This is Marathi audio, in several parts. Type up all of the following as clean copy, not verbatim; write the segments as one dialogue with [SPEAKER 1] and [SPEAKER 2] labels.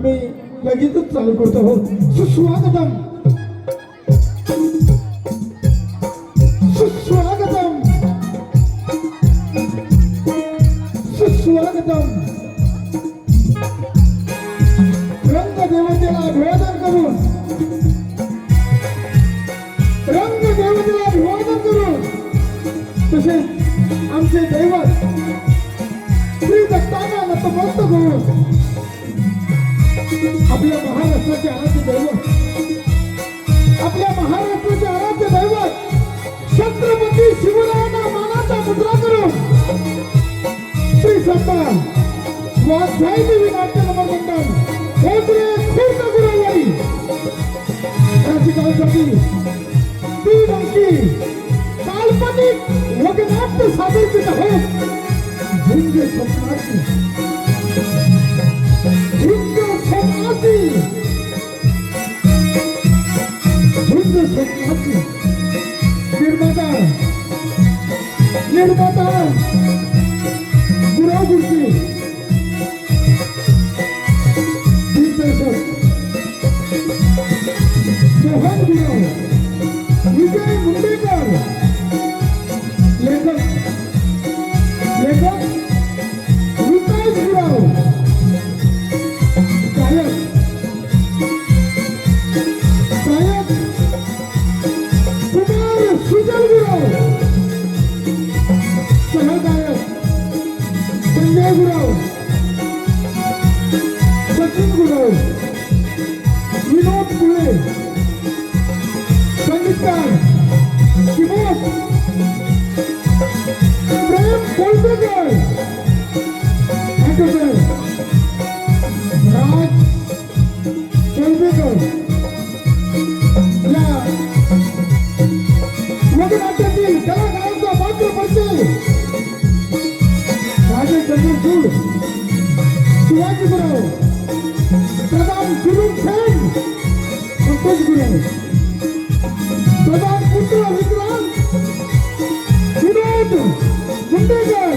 [SPEAKER 1] आम्ही लगेचच चालू करतो आहोत. सुस्वागतम सुस्वागतम सुस्वागतम. रंगदेवतेला अभिवादन करून रंगदेवतेला अभिवादन करून तसेच आमचे दैवत श्री दत्तांना नतमस्तक होऊन आपल्या महाराष्ट्राचे आराध्य दैवत आपल्या महाराष्ट्राचे आराध्य दैवत छत्रपती शिवरायांना मानाचा मुद्रा करून श्री संतान स्वाध्याय देवी नाट्य नगर मंडळ हेद्रे खुर्द गुरुवारी रसिकांसाठी तीन अंकी काल्पनिक वगनाट्य सादर करीत आहोत. झुंज स्वप्नाची झुंज स्वप्नाची झुंज स्वप्नाची निर्माता निर्माता गुराव गुरुजी दिग्दर्शक मोहन गुराव विजय मुंडेकर लेखक विकास गुराव गायक कुमार सुजल गुराव सहगायक संजय गुराव सचिन गुराव विनोद कुळे संगीतकार किमोस प्रेम कोलपेकर ॲक्टर राज कोलपेकर या वगनाट्यातील कलाकारांचा पात्र परिचय राजेश चंद्रचूड शिवाजी गुराव प्रधान फिल्म फॅन संतोष गुराव प्रधान पुत्र विक्रांत विनोद मुंडेकर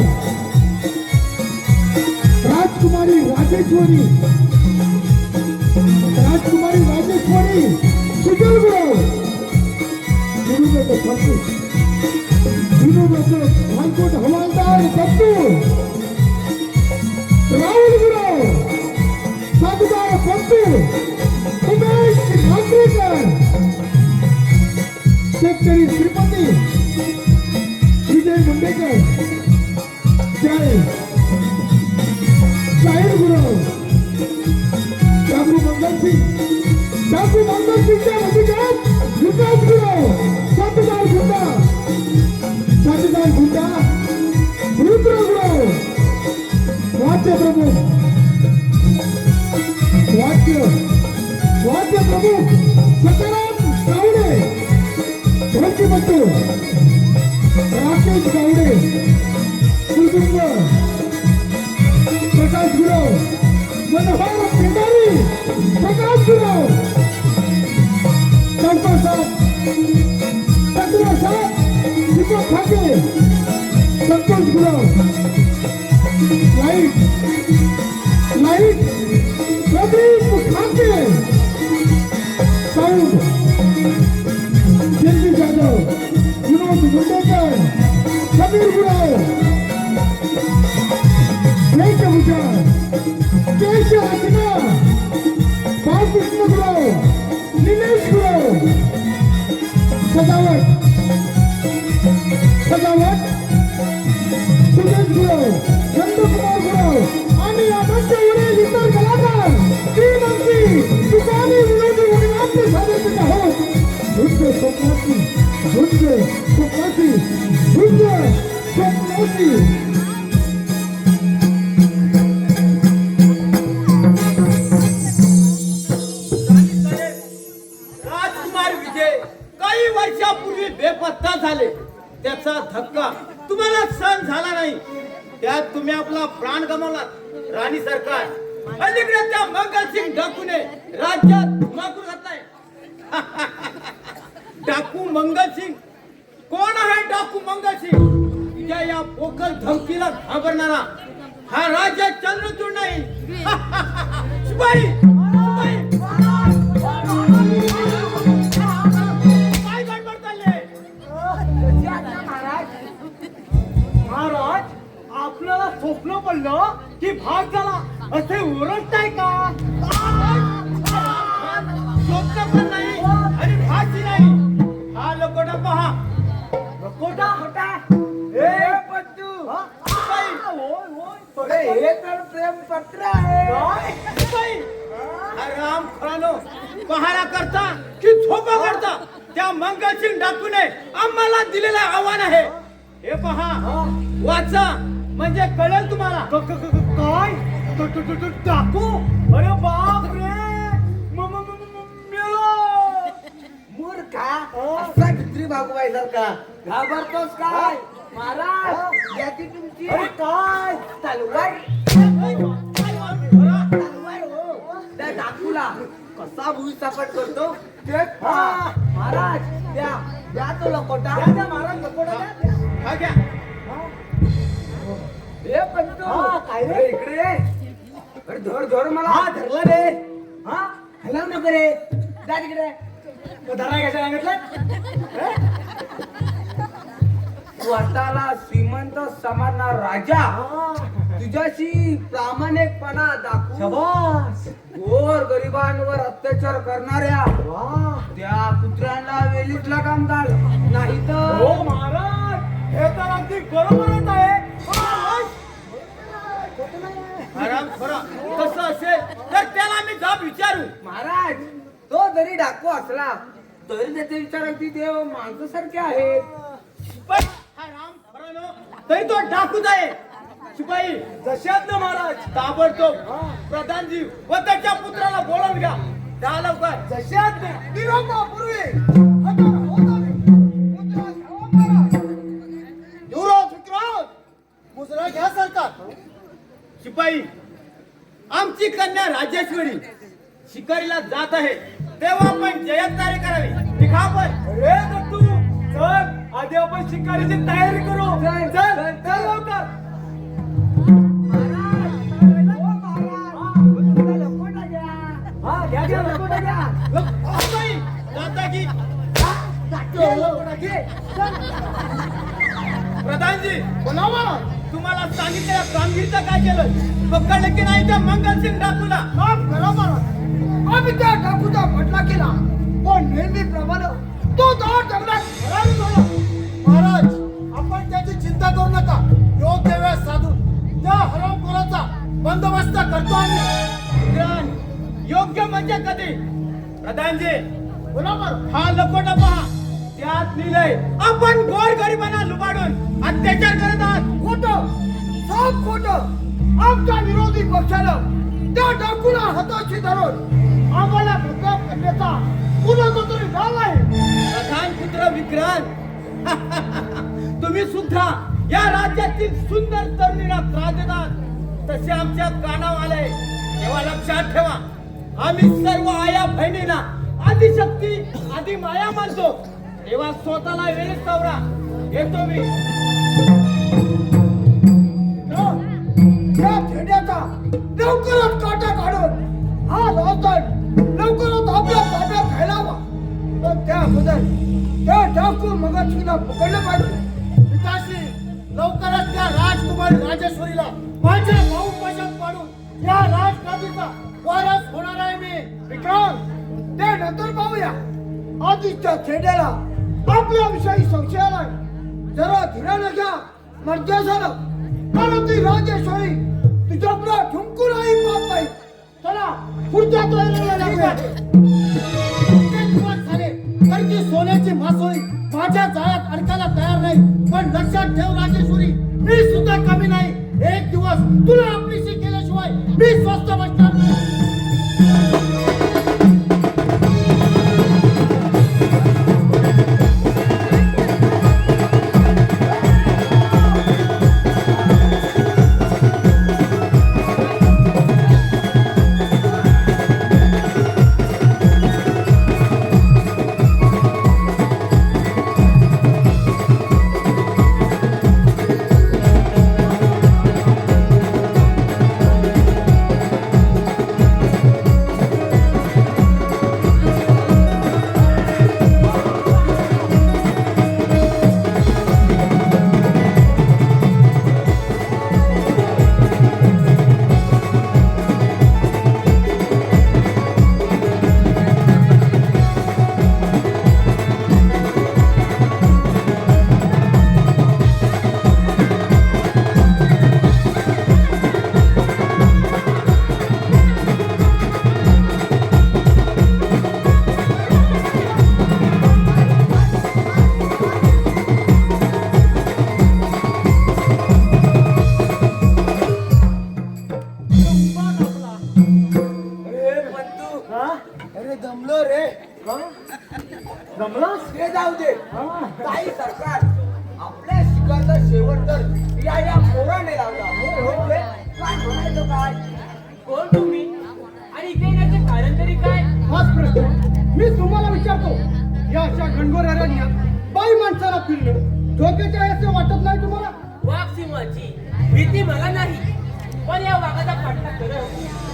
[SPEAKER 1] राजकुमारी राजेश्वरी सुजल गुराव विनोदाचं मालकोट हवालदार दत्तू राहुल गुराव साधुदार दत्तू उमेश ठाकरेकर शेतकरी श्रीपती विजय मुंडेकर जय साहिल गुराव डाकू मंगल सिंगच्या मध्यकात विकास गुराव सातदार गुंडा रुद्र गुराव वाद्य प्रमुख सकाराम गावडे ढोलकीपट्टू राकेश गावडे कुलदुर्ग प्रकाश गुराव मनोहर पेंडारी प्रकाश गुराव डॉक्टर साहेब दीपक ठाके संतोष गुराव लाईट प्रदीप ठाके साऊंड जयंती जाधव विनोद मुंडेकर समीर गुराव वेशभूषा केश रचना बाळकृष्ण गुराव निलेश गुराव सजावट सुरेश गुराव नंदकुमार गुराव आणि मंचावरील इतर कलाकार तीन अंकी तुकानी विनोदी वगनाट्य सादर करीत आहोत. झुंज स्वप्नाची
[SPEAKER 2] राजकुमार विजय काही वर्षापूर्वी बेपत्ता झाले. त्याचा धक्का तुम्हाला सहन झाला नाही. त्यात तुम्ही आपला प्राण गमावलात. राणी सरकार अलीकडे त्या मंगलसिंग डाकूने राज्यात धुमाकूळ घातलाय. डाकू मंगलसिंग कोण आहे? डाकू मंगलसिंग या पोकळ धमकीला घाबरणारा हा राज्यात चंद्रचूड नाही. शिपाई
[SPEAKER 1] ओरडताय का?
[SPEAKER 2] शोधतं पण नाही आणि फाशी नाही. हा लकोटा पहा.
[SPEAKER 1] कोटा कोटा ए पट्टू
[SPEAKER 2] शिपाई,
[SPEAKER 1] अरे हे तर प्रेमपत्र आहे.
[SPEAKER 2] शिपाई, हा राम खरानो पहारा करता की झोपा काढता त्या मंगलसिंग डाकूने आम्हाला दिलेलं आव्हान आहे. हे पहा, वाचा म्हणजे कळेल तुम्हाला.
[SPEAKER 1] काय टाकू? अरे बाप रे मूर्खा असा भित्री भागवायचा का? घाबरतोस काय? महाराज याची तुमची काय तलवार तलवार हो. त्या डाकूला कसा भूमिसापट करतो ते पहा. महाराज द्या तो लकोटा. महाराज लकोटा द्या.
[SPEAKER 2] हा घ्या.
[SPEAKER 1] ए पंतो काय रे इकडे ये. अरे धर धर मला. हा धरला रे. हा हलाव नको रे. जा तिकडे. धरा कशा सांगितलं? स्वतःला श्रीमंत समजणार राजा तुझ्याशी प्रामाणिकपणा दाखवू गोर गरिबांवर अत्याचार करणाऱ्या त्या पुत्रांना वेलीतला काम घाल. नाही तर
[SPEAKER 2] हो महाराज, हे तर अगदी बरोबरच आहे. आराम खरा कसं असेल तर त्याला मी जाब विचारू.
[SPEAKER 1] महाराज तो जरी डाकू असला तरी त्याचे विचार अगदी देव माणसासारखे आहेत.
[SPEAKER 2] पण हा राम खरानो तरी तो डाकूच आहे. शिपाई जशात ना महाराज ताबडतोब प्रधानजी व त्याच्या पुत्राला बोलावून घ्या. त्या लवकर
[SPEAKER 1] जशात
[SPEAKER 2] युवराज विक्रांत मुजरा घ्या सरकार. शिपाई, आमची कन्या राजेश्वरी शिकारीला जात आहे तेव्हा आपण जयंतारी करावी. निघा पण.
[SPEAKER 1] अरे दत्तू चल आधी आपण शिकारीची तयारी करू. चल चल लवकर.
[SPEAKER 2] शिपाई, जाता की प्रधानजी बोलावा. तुम्हाला सांगितलेल्या कामगिरीचं काय केलं? पकडलं की नाही त्या मंगलसिंग डाकूला?
[SPEAKER 1] आम्ही त्या डाकूचा बदला केला पण नेहमीप्रमाणे तो दहा जंगलात फरार झाला.
[SPEAKER 3] महाराज, आपण त्याची चिंता करू नका. योग्य वेळ साधून त्या हरामखोराचा बंदोबस्त करतो आम्ही.
[SPEAKER 2] विक्रांत, योग्य म्हणजे कधी? प्रधानजी
[SPEAKER 3] बरोबर.
[SPEAKER 2] हा लकोटा पहा. त्यात लिहिलंय आपण गोर गरिबांना लुबाडून अत्याचार करत आहात.
[SPEAKER 1] खोटं साफ खोटं. आमच्या विरोधी पक्षानं त्या डाकूला हाताशी धरून आम्हाला बदनाम करण्याचा कुणाचा तरी डाव आहे.
[SPEAKER 2] प्रधान पुत्र विक्रांत, तुम्ही सुद्धा या राज्यातील सुंदर तरुणीला त्रास देतात तसे आमच्या कानावर आले. तेव्हा लक्षात ठेवा, आम्ही सर्व आया बहिणींना आदि शक्ती आदि माया मानतो. तेव्हा स्वतःला वेळेस सावरा. येतो मी.
[SPEAKER 1] या खेड्याचा लवकरच काटा काढून हा लॉकडाऊन लवकरच आपल्या ताब्यात घ्यायला हवा. पण त्याबद्दल त्या डाकू मगाशीला पकडलं पाहिजे.
[SPEAKER 3] पिताश्री, लवकरच त्या राजकुमारी राजेश्वरीला माझ्या भाऊ वशात पाडून या राजगादीचा वारस होणार आहे मी.
[SPEAKER 1] विक्रांत ते नंतर पाहूया. आधीच्या खेड्याला आपल्याविषयी संशय आलाय. जरा धीराने घ्या. मर्जा झालं कारण ती राजेश्वरी तुझ्याकडे ठुमकून आई पाहत नाही. चला पुढच्या तयारीला लागूया.
[SPEAKER 3] इतके दिवस झाले तरी ती सोन्याची मासोळी माझ्या जाळ्यात अडकायला तयार नाही. पण लक्षात ठेव राजेश्वरी, मी सुद्धा कमी नाही. एक दिवस तुला आपलीशी केल्याशिवाय मी स्वस्थ बसणार नाही.
[SPEAKER 1] अरे दमलो रे.
[SPEAKER 3] जमलास?
[SPEAKER 1] ते जाऊ दे.
[SPEAKER 3] हा.
[SPEAKER 1] काही सरकार आपल्या शिकाचा शेवट तर या पोराने लावला. म्हणजे काय म्हणायचं काय?
[SPEAKER 4] कोण तुम्ही आणि इथे येण्याचे कारण तरी काय?
[SPEAKER 3] हाच प्रश्न मी तुम्हाला विचारतो. या अशा घनघोर अरण्यात बाई माणसाला फिरणं धोक्याचे आहे असे वाटत नाही तुम्हाला?
[SPEAKER 4] वाघ सिंहाची भीती मला नाही, पण या वाघाचा पाठलाग करत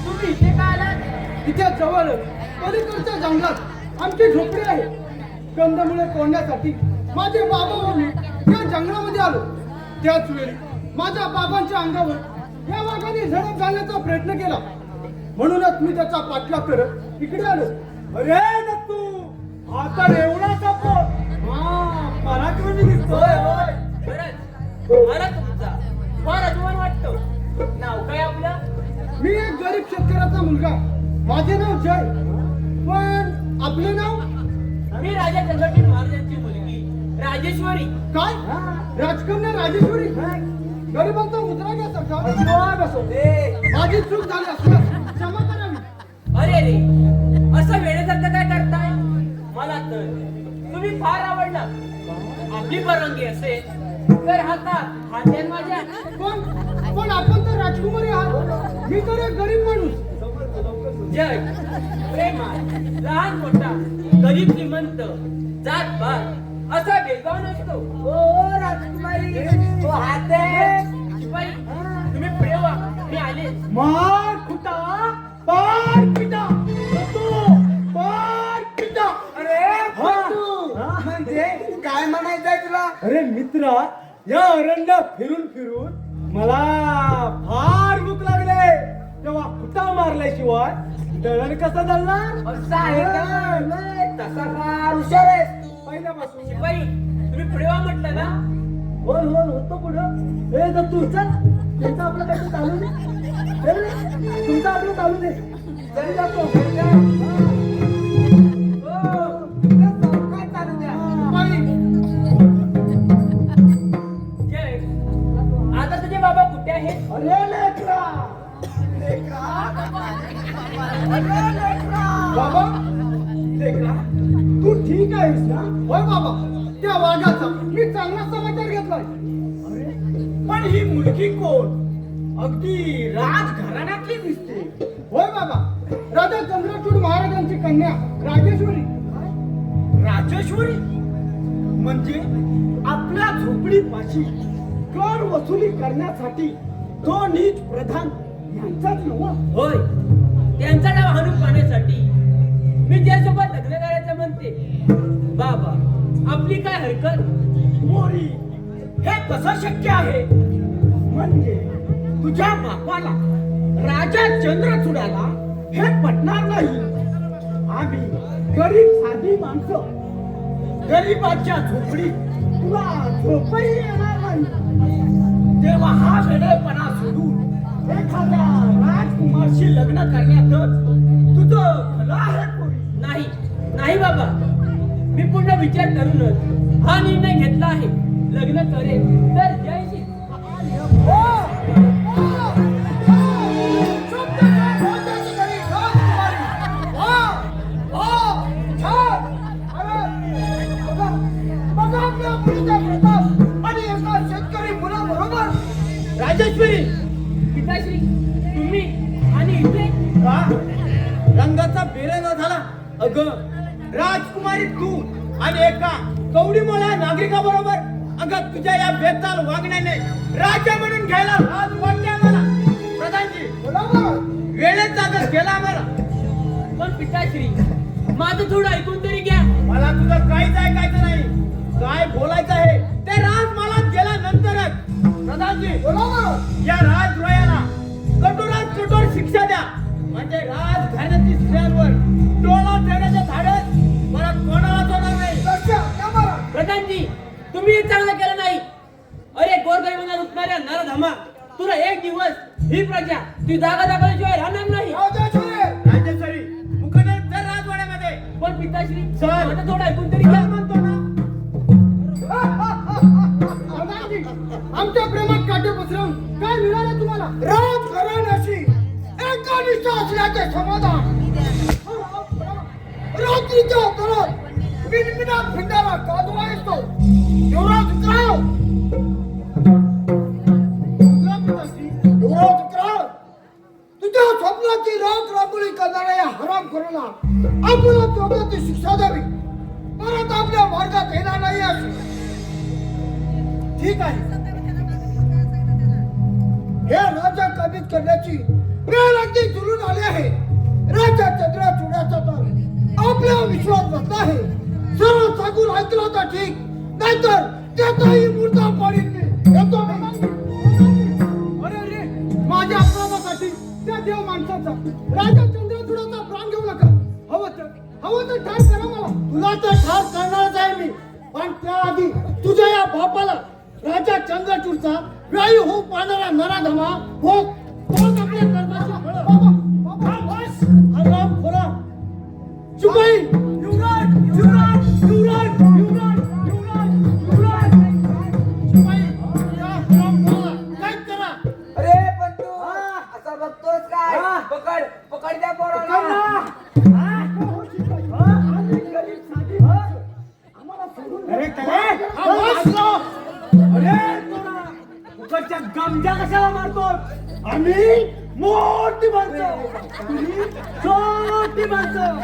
[SPEAKER 4] तुम्ही इथे का आलात?
[SPEAKER 3] इथे जवळच पलीकडच्या जंगलात आमची झोपडी आहे. कंदमुळे तोडण्यासाठी माझे बाबा व मी या जंगलामध्ये आलो. त्याच वेळी माझ्या बाबांच्या अंगावर या वाघाने झडप घालण्याचा प्रयत्न केला. म्हणूनच मी त्याचा पाठलाग करत इकडे आलो. अरे दत्तू, आता एवढा सापो पराक्रमी दिसतोय.
[SPEAKER 4] खरंच मला तुमचा फार अभिमान वाटतो. नाव काय आपलं?
[SPEAKER 3] मी एक गरीब शेतकऱ्याचा मुलगा. माझे नाव जय. पण आपले नाव
[SPEAKER 4] मी राजा चंद्रशेखर महाराजांची मुलगी राजेश्वरी.
[SPEAKER 3] काय? राजकन्या राजेश्वरी. गरिबांचा मुद्रा घ्या सरकार. माझी चूक झाली असल्यास क्षमा करावी.
[SPEAKER 4] अरे रे, असं वेळेसारखं काय करताय? मला तर तुम्ही फार आवडला. आपली परवानगी असेल तर हातात हात द्या माझ्या.
[SPEAKER 3] पण आपण तर राजकुमारी आहात. मी तर एक गरीब माणूस.
[SPEAKER 4] जय प्रेमात लहान मोठा गरीब श्रीमंत जात भात असा भेदभाव नसतो.
[SPEAKER 1] ओ राजकुमारी, तो हात दे.
[SPEAKER 4] शिपाई तुम्ही पुढे व्हा, मी आले.
[SPEAKER 3] मार खुटा पार पिटा पार पिटा.
[SPEAKER 1] अरे फट्टू, म्हणजे काय म्हणायचंय तुला?
[SPEAKER 3] अरे मित्रा, या अरण्यात फिरून फिरून मला फार भूक लागले. तेव्हा खुटा मारल्याशिवाय दळण कसं दळणार?
[SPEAKER 1] असं आहे का? तसा फार हुशार आहेस तू.
[SPEAKER 3] पहिल्यापासून
[SPEAKER 4] शिपाई तुम्ही पुढे व्हा म्हटलं ना.
[SPEAKER 3] होय होय होतो पुढं. हे दत्तू चल, त्यांचं आपलं काही चालू दे. तुमचं आपलं चालू दे.
[SPEAKER 1] चल जातो. हो, तुला चौकात चालू द्या.
[SPEAKER 4] जय आता तुझे बाबा कुठे आहेत?
[SPEAKER 3] अरे लेकरा, बाबा लेकरा, तू ठीक आहेस ना? होय बाबा, त्या वाघाचा मी चांगला समाचार घेतलाय. पण ही मुलगी कोण? अगदी राजघराण्यातली दिसते. होय बाबा, राजा चंद्रचूड महाराजांची कन्या राजेश्वरी. राजेश्वरी म्हणजे आपल्या झोपडीपाशी कर वसुली करण्यासाठी तो नीच प्रधान यांचाच नवा.
[SPEAKER 4] होय, त्यांचा डाव हाणून पाहण्यासाठी मी ज्यासोबत लग्न करायचं म्हणते. बाबा आपली काय हरकत?
[SPEAKER 3] मोरी, हे कसं शक्य आहे? म्हणजे तुझ्या बापाला राजा चंद्रचूडाला हे पटणार नाही. आम्ही गरीब साधी माणसं, गरीबाच्या झोपडीत तुला झोपही येणार नाही. तेव्हा हा वेडेपणा सोडून एखाद्या राजकुमारशी लग्न करण्यातच तुझं भलं आहे पोरी.
[SPEAKER 4] नाही नाही बाबा, मी पुन्हा विचार करूनच हा निर्णय घेतला आहे. लग्न करेल तर जयशी.
[SPEAKER 2] राजेश्वरी,
[SPEAKER 4] पिताश्री तुम्ही आणि इथे
[SPEAKER 2] का रंगाचा बेरंग झाला? अगं राजकुमारी तू आणि एका कवडीमोळ्या नागरिकाबरोबर अगं तुझ्या या बेताल वागण्याने राजा म्हणून घ्यायला आज वाटते आम्हाला. प्रधानजी वेळेत जागा केला आम्हाला.
[SPEAKER 4] पण पिताश्री माझं थोडं ऐकून तरी घ्या.
[SPEAKER 2] मला तुझं काहीच ऐकायचं नाही. काय बोलायचं आहे ते राजमहालात गेल्यानंतरच. प्रधानजी या राजद्रोहाला कठोरात कठोर शिक्षा द्या. म्हणजे राजघराण्याची स्त्रियांवर डोळा ठेवण्याचं धाडस परत कोणालाच होणार नाही.
[SPEAKER 4] प्रधानजी तुम्ही हे चांगलं केलं नाही. अरे गोरगरिबांना लुटणाऱ्या नरधमा, तुला एक दिवस ही प्रजा ती जागा दाखवल्याशिवाय राहणार नाही.
[SPEAKER 2] राजेश्वरी मुकदर तर राजवाड्यामध्ये.
[SPEAKER 4] पण पिताश्री
[SPEAKER 2] सर.
[SPEAKER 4] माझं थोडं ऐकून तरी घ्या.
[SPEAKER 2] म्हणतो ना
[SPEAKER 3] आमच्या प्रेमात काटे पसरवून काय मिळालं तुम्हाला? राजघराण्याशी एकनिष्ठ असल्याचे समाधान.
[SPEAKER 1] हरामखोराला आपल्याला योग्य ती शिक्षा द्यावी. परत आपल्या मार्गात येणार नाही अशी.
[SPEAKER 3] ठीक आहे.
[SPEAKER 1] हे राजा काबीज करण्याची वेळ अगदी जुळून आली आहे. राजा चंद्रचूडाचा तर आपला विश्वास बसला आहे. सर्व सांगून ऐकलं तर ठीक, नाहीतर त्याचाही मुर्दा पाडीन मी. येतो मी.
[SPEAKER 3] अरे अरे, माझ्या अपराधासाठी त्या देव माणसाचा राजा चंद्रचूडाचा प्राण घेऊ नका. हवं तर ठार करा मला. तुला तर ठार करणारच आहे मी, पण त्याआधी तुझ्या या बापाला राजा चंद्रचूडचा व्यायी होऊ पाहणारा नराधमा भोग आपल्या कर्माची फळं. हरामखोरा, शिपाई, युवराज, युवराज, युवराज, युवराज, युवराज, युवराज. शिपाई, या हरामखोराला कैद करा.
[SPEAKER 5] अरे पण तू असं बघतोस काय? पकड पकड त्या पोराला.
[SPEAKER 3] अरे काय? हा, बस ना. अरे तोरा, फुकटच्या गमजा कशाला मारतो? आम्ही मोठी माणसं, तुम्ही छोटी माणसं.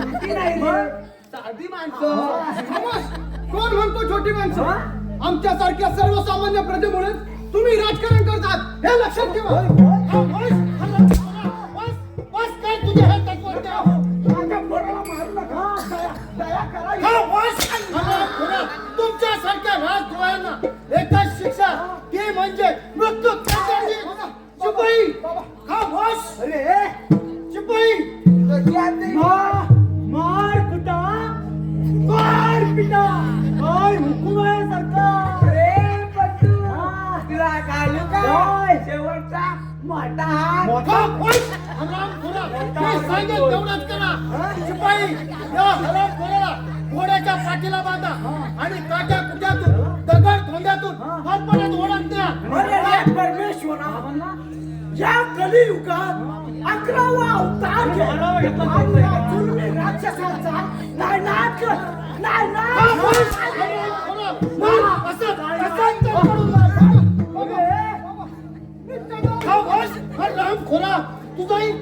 [SPEAKER 3] साधी माणसं. कोण म्हणतो छोटी माणसं? आमच्यासारख्या सर्वसामान्य प्रजेमुळे तुम्ही राजकारण करतात, हे लक्षात ठेवा. हा, बस, बस, बस, काय तुझे हे तत्व? माझ्या पोराला मारू नका. दया करा. हा, बस. हरामखोरा, तुमच्यासारख्या राजद्रोह्यांना एकच शिक्षा, ती म्हणजे मृत्यू. शिपाई, खामोश. अरे शिपाई, मार कुठा, मार पिटा, काय हुकूम आहे सरकार?
[SPEAKER 5] अरे पण तू तुला घालू का शेवटचा मोठा हात?
[SPEAKER 3] खामोश. हरामखोरा, मी सांगेन तेवढंच करा. शिपाई, या हरामखोराला घोड्याच्या पाठीला बांधा आणि काट्या कुट्यातून दगड धोंड्यातून हातपर्यंत ओढत द्या.
[SPEAKER 5] अरे परमेश्वरा, या कलियुगात 11वा अवतार घेऊन आणि जुलमी राक्षसाचा नायनाट कर, नायनाट.
[SPEAKER 3] खामोश. हरामखोरा, मार. असं पडून जा. खामोश. हरामखोरा, तुझाही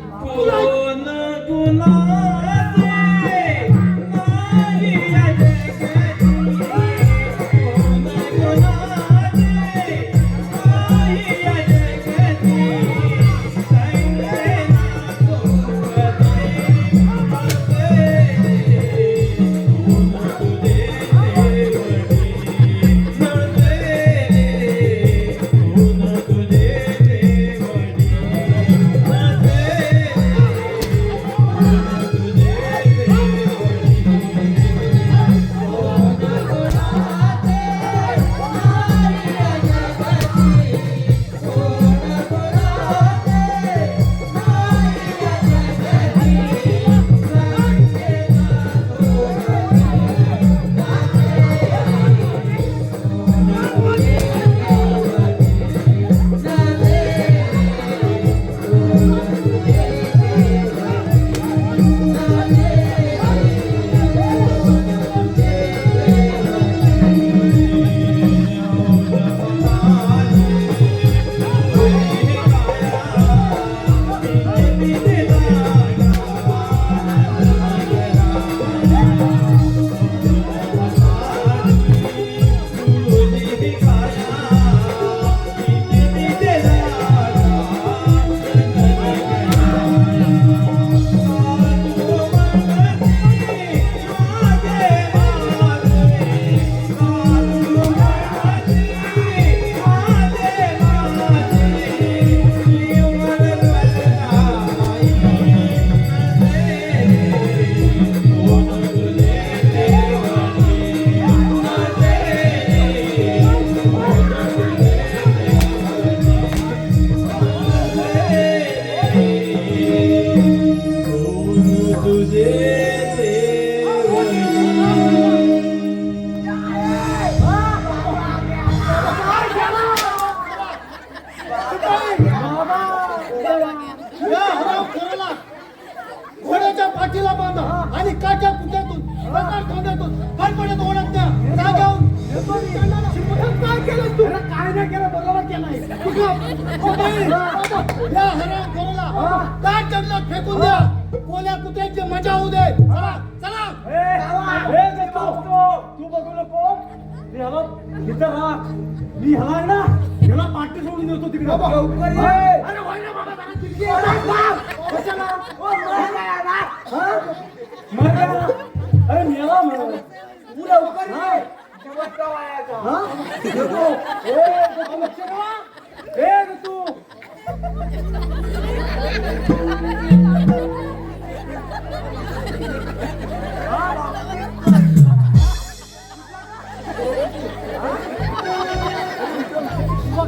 [SPEAKER 3] घोड्याच्या पाठीला बांधा आणि काच्या कुट्यातून दगड धोंड्यातून हरपड्यात ओढत द्या. जाग्याहून काय केलं तू? काय नाही केलं, बरोबर केलाय. या हरामखोराला काय जंगलात फेकून द्या. कोल्या कुत्र्याची मजा होऊ दे. चला चला.
[SPEAKER 1] तू बघू नको ह्याला इथं राहा. मी ह्याला आहे ना ह्याला पाठी सोडून देतो तिकडे. अरे होय ना बाबा जरा तिरकी आहे. कशाला? अरे मेला म्हणा तू लवकर ये. हा? नको. लक्ष ठेवा. तू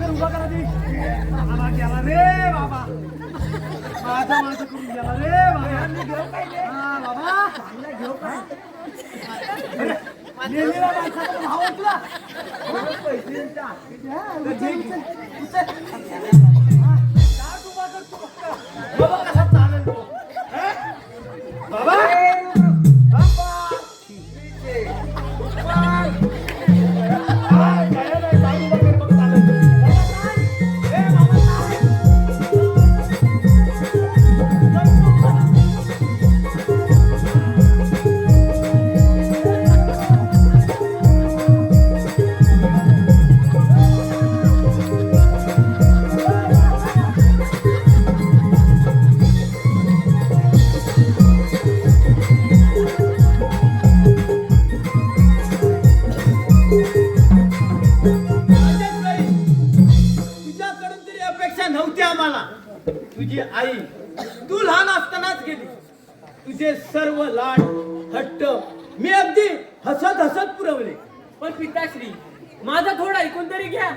[SPEAKER 1] उभा करा ती. बाबा गेला रे बाबा. माझं करून गेला रे बाबा. हा बाबा चांगला घेऊ का. नेलेला माणसाचा भाव आहे तुला. पैसे बाबा कसा चालेल तो. बाबा तुझ्याकडून तरी अपेक्षा नव्हती आम्हाला. तुझी आई तू लहान असतानाच गेली. तुझे सर्व लाड हट्ट मी अगदी हसत हसत पुरवले.
[SPEAKER 4] पण पिताश्री माझा थोडा ऐकून तरी घ्या.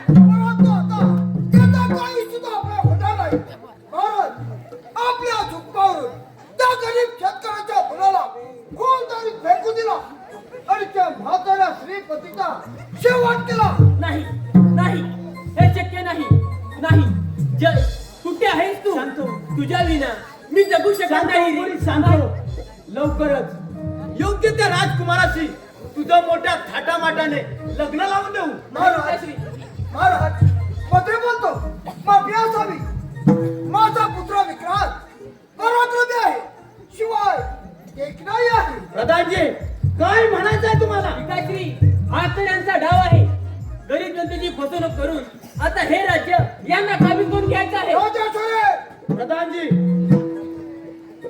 [SPEAKER 1] काही सुद्धा आपल्या होणार नाही. कारण आपल्या झुकपावरून त्या गरीब शेतकऱ्याच्या मुलाला कोणतरी फेकून दिला आणि त्या म्हाताऱ्या श्रीपतीचा शेवट केला.
[SPEAKER 4] नाही नाही हे शक्य नाही. नाही कुठे आहेस तू? तुझ्या विना मी जगू शकत नाही.
[SPEAKER 2] सांगतो लवकरच योग्य त्या राजकुमाराशी तुझं मोठ्या थाटामाटाने लग्न लावून देऊ.
[SPEAKER 1] महाराज पत्रे बोलतो माफी असावी. माझा पुत्र विक्रांत पराक्रमी आहे शिवाय एक नाही आहे.
[SPEAKER 2] प्रधानजी काय म्हणायचंय तुम्हाला?
[SPEAKER 4] पिताश्री हा तर यांचा डाव आहे. गरीब जनतेची फसवणूक करून आता हे राज्य यांना काबीज करून घ्यायचं आहे.
[SPEAKER 1] राजाश्री
[SPEAKER 2] प्रधानजी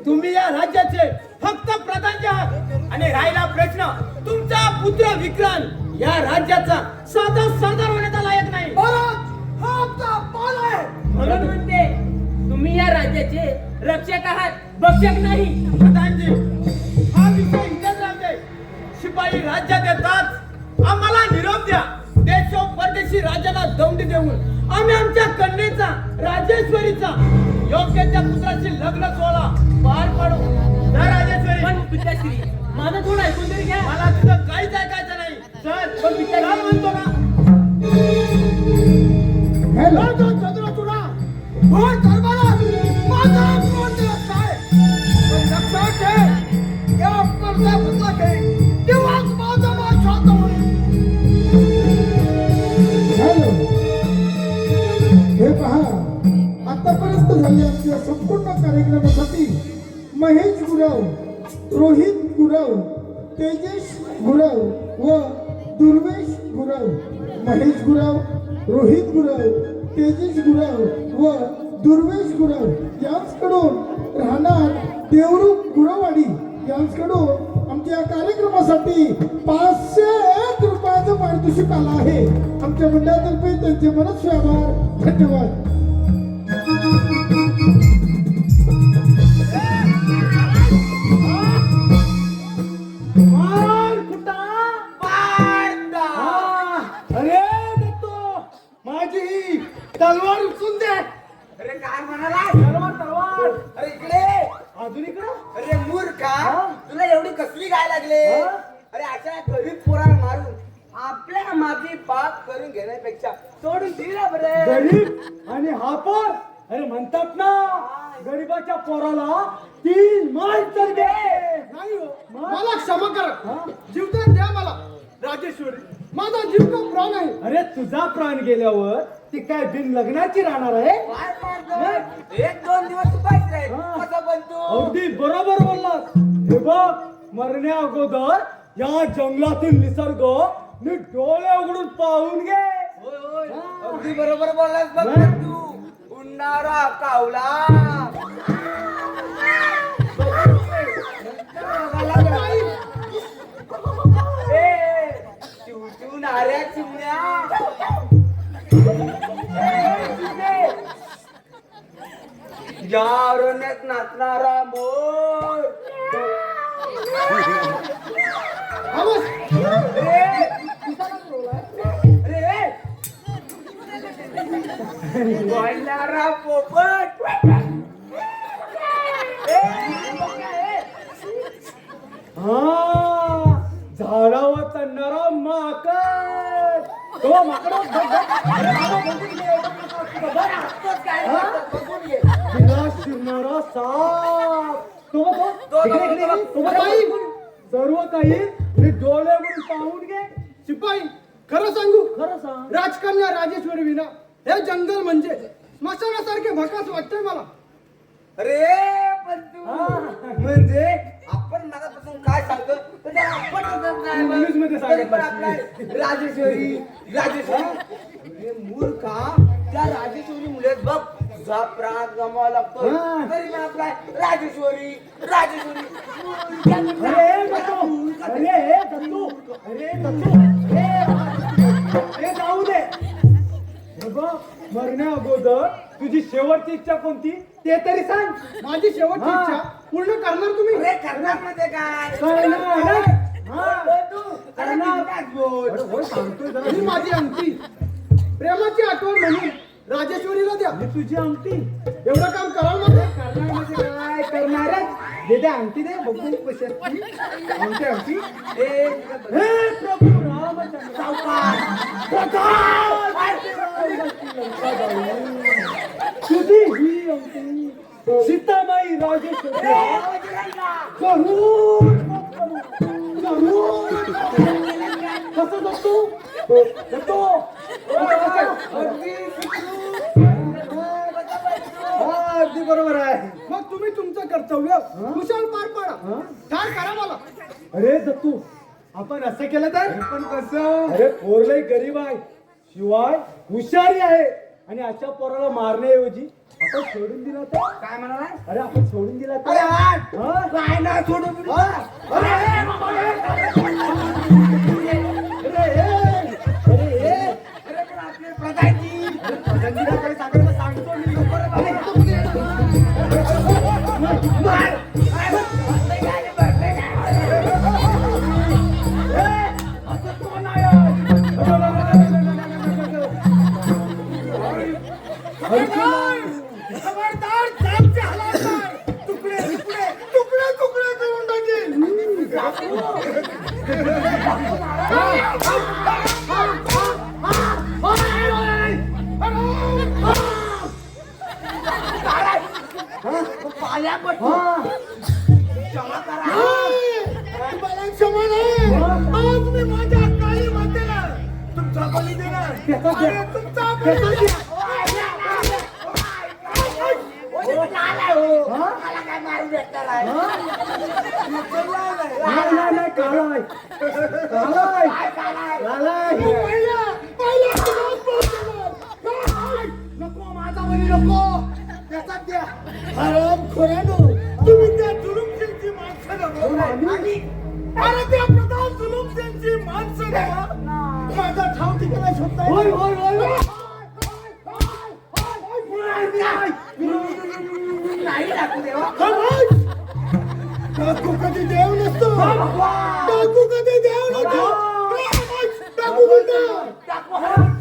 [SPEAKER 2] तुम्ही या राज्याचे फक्त प्रधानजी आहात आणि राहिला प्रश्न तुमचा पुत्र विक्रांत या राज्याचा साधा सरदार होण्याचा लायक नाही.
[SPEAKER 1] महाराज हा आमचा पाल आहे.
[SPEAKER 4] म्हणून म्हणते तुम्ही या राज्याचे रक्षक आहात, भक्षक नाही.
[SPEAKER 2] प्रधानजी हा विषय इथेच राहते. शिपाई राज्यात येतात आम्हाला निरोप द्या. देशो परदेशी राजाला दौंड देऊन आम्ही आमच्या कन्येचा राजेश्वरीचा योग्य त्या पुत्राची लग्न सोहळा पार पाडू. जा राजेश्वरी.
[SPEAKER 4] पण पिताश्री माझं थोडं ऐकून तरी घ्या.
[SPEAKER 2] मला तुझं काहीच ऐकायचं नाही. चल पण पिताश्री म्हणतो ना.
[SPEAKER 1] हॅलो चंद्र तुला होय दरबारात माझा कोण दिवस आहे. पण लक्षात ठेव या अपमानाचा बदला घे तेव्हाच माझा मान शांत होईल.
[SPEAKER 6] हॅलो हे पहा आतापर्यंत झालेल्या संपूर्ण कार्यक्रमासाठी महेश गुरव, रोहित गुरव, तेजेश गुरव व दुर्वेश गुरव. महेश गुरव, रोहित गुरव, तेजेश गुरव व दुर्वेश गुरव यांकडून राहणार देवरूप गुरवाडी यांकडून आमच्या या कार्यक्रमासाठी 501 रुपयाचं पारितोषिक आलं आहे. आमच्या मंडळातर्फे त्यांचे मनस्वी आभार. धन्यवाद.
[SPEAKER 1] अरे दत्तो माझी तलवार उचलून दे.
[SPEAKER 5] अरे काय म्हणाला?
[SPEAKER 1] तलवार
[SPEAKER 5] अरे इकडे.
[SPEAKER 1] अजून इकडं.
[SPEAKER 5] अरे मूर्खा तुला एवढी कसली गाय लागले? अरे अशा गरीब पोराला मारून आपल्या मागे पाप करून घेण्यापेक्षा सोडून दिला बरे.
[SPEAKER 1] गरीब आणि हापर. अरे म्हणतात ना गरीबाच्या पोराला 3 माल तर दे. नाही हो मला क्षमा करा. जीवदान द्या मला राजेश्वरी. माझा जीव का प्राण आहे. अरे तुझा प्राण गेल्यावर ती काय बिन लग्नाची राहणार आहे
[SPEAKER 5] काय पाडतो? एक दोन दिवस उपास राहील
[SPEAKER 1] हा.
[SPEAKER 5] कसं बनतो
[SPEAKER 1] अगदी बरोबर बोललास हे बघ मरण्या अगोदर या जंगलातील निसर्ग नीट डोळे उघडून पाहून घे
[SPEAKER 5] होय होय
[SPEAKER 1] हा.
[SPEAKER 5] अगदी बरोबर बोललास बघ
[SPEAKER 1] हा.
[SPEAKER 5] तू उन्हाळा कावला ए, चिव चिव नाऱ्या चिमण्या ए, चिमणे. या अरण्यात नाचणारा मोर वाढणारा पोपट
[SPEAKER 1] हा झाडावर चढणारा माकड तो माकड तिला शिरणारा साप तो सर्व काही नीट डोळे उघडून पाहून घे
[SPEAKER 3] शिपाई खरं सांगू
[SPEAKER 1] खरं सांग
[SPEAKER 3] राजकन्या राजेश्वरी विना हे जंगल म्हणजे स्मशानासारखे भकास वाटतंय मला.
[SPEAKER 5] अरे पण तू म्हणजे आपण मगापासून काय सांगतो तर त्याला आपणच नाही बघ.
[SPEAKER 1] इंग्लिशमध्ये
[SPEAKER 5] तरी पण
[SPEAKER 1] सांगितलं.
[SPEAKER 5] आपला राजेश्वरी अरे मूर्खा त्या राजेश्वरी मुले बघ तुझा प्राण गमावा लागतो
[SPEAKER 1] हा.
[SPEAKER 5] तरी पण आपला राजेश्वरी
[SPEAKER 1] अरे दत्तू अरे दत्तू अरे दत्तू हे जाऊ दे हे बघ मरण्या अगोदर तुझी शेवटची इच्छा कोणती ते तरी सांग
[SPEAKER 3] माझी शेवटची
[SPEAKER 1] हा.
[SPEAKER 3] इच्छा पूर्ण करणार तुम्ही.
[SPEAKER 5] अरे करणार मध्ये काय
[SPEAKER 1] करणार. हा.
[SPEAKER 5] अरे बिनधास्त बोल.
[SPEAKER 1] अरे होय सांगतोय जरा
[SPEAKER 3] ही माझी अंगठी प्रेमाची आठवण म्हणून राजेश्वरीला द्या.
[SPEAKER 1] ही तुझी अंगठी
[SPEAKER 3] एवढं काम कराल ना
[SPEAKER 1] करणार म्हणजे काय करणारच दे दे अंगठी दे बघू कशी असते अंगठी अंगठी
[SPEAKER 5] ए,
[SPEAKER 1] हे प्रभू रामचंद्र तुझी ही अंगठी सीतामाई राजेश्वरी जरूर जरूर कसं जातो जातो अगदी बरोबर आहे
[SPEAKER 3] मग तुम्ही तुमचं कर्तव्य कुशल पार पाडा.
[SPEAKER 1] हा?
[SPEAKER 3] ठार करा मला.
[SPEAKER 1] अरे दत्तू आपण असं केलं तर पण कसं अरे पोरलय गरीब आहे शिवाय हुशारी आहे आणि अशा पोराला मारण्याऐवजी आपण सोडून दिला तर
[SPEAKER 5] काय म्हणाला
[SPEAKER 1] अरे आपण सोडून दिला तर
[SPEAKER 5] अरे आठ
[SPEAKER 1] हा?
[SPEAKER 5] काय ना सोडून दिलं?
[SPEAKER 1] अरे
[SPEAKER 5] अरे पण आपले प्रधानजी
[SPEAKER 1] संगीता काही सांगायचं सांगतो मी
[SPEAKER 3] खबरदार जामचे हलवणार. तुकडे तुकडे तुकडे तुकडे करून टाकीन.
[SPEAKER 5] पाया पडतो क्षमा करा
[SPEAKER 3] मला क्षमा नाही. आज मी माझ्या काळी मातेला तुमचा बली देणार. अरे तुमचा बली देणार.
[SPEAKER 5] मला काय मारू भेटणार आहे
[SPEAKER 1] नाही काळा आहे काळा आहे काळा आहे
[SPEAKER 3] पहिला तुलाच बोलतो. नको माझा बली नको. त्याच्यात द्या. हरामखोरानो, तुम्ही त्या जुलूमशीलची माणसं नव्हा. अरे त्या प्रधान जुलूमशीलची माणसं नव्हा. माझा ठाव ठिकाणा शोधताय.
[SPEAKER 1] होय होय होय
[SPEAKER 5] नाही टाकू देवा
[SPEAKER 3] टाकू कधी देव नसतो. टाकू कधी देव नसतो. टाकू म्हणतो. टाकू म्हणतो.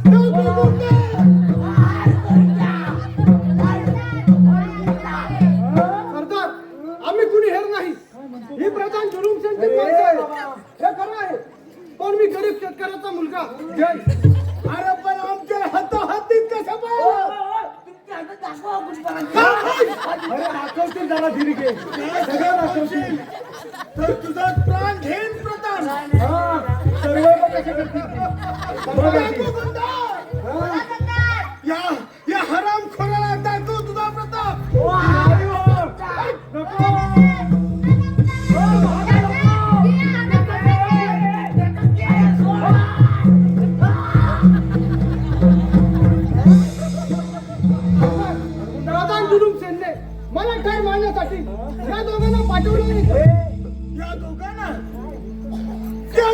[SPEAKER 3] सरदार, आम्ही कुणी हेर नाही. ही प्रधान जुलूमशाही माणसं आहे. हे खरं आहे. पण मी गरीब शेतकऱ्याचा मुलगा जय. अरे पण आमच्या हाताहातीत कसं पाहिलं.
[SPEAKER 1] अरे दाखवतील जरा धीर घे सगळं दाखवतील
[SPEAKER 3] तर तुझा प्राण घेईन प्रधान.
[SPEAKER 1] हा सर्व लोक कसे करतील बघ आधी.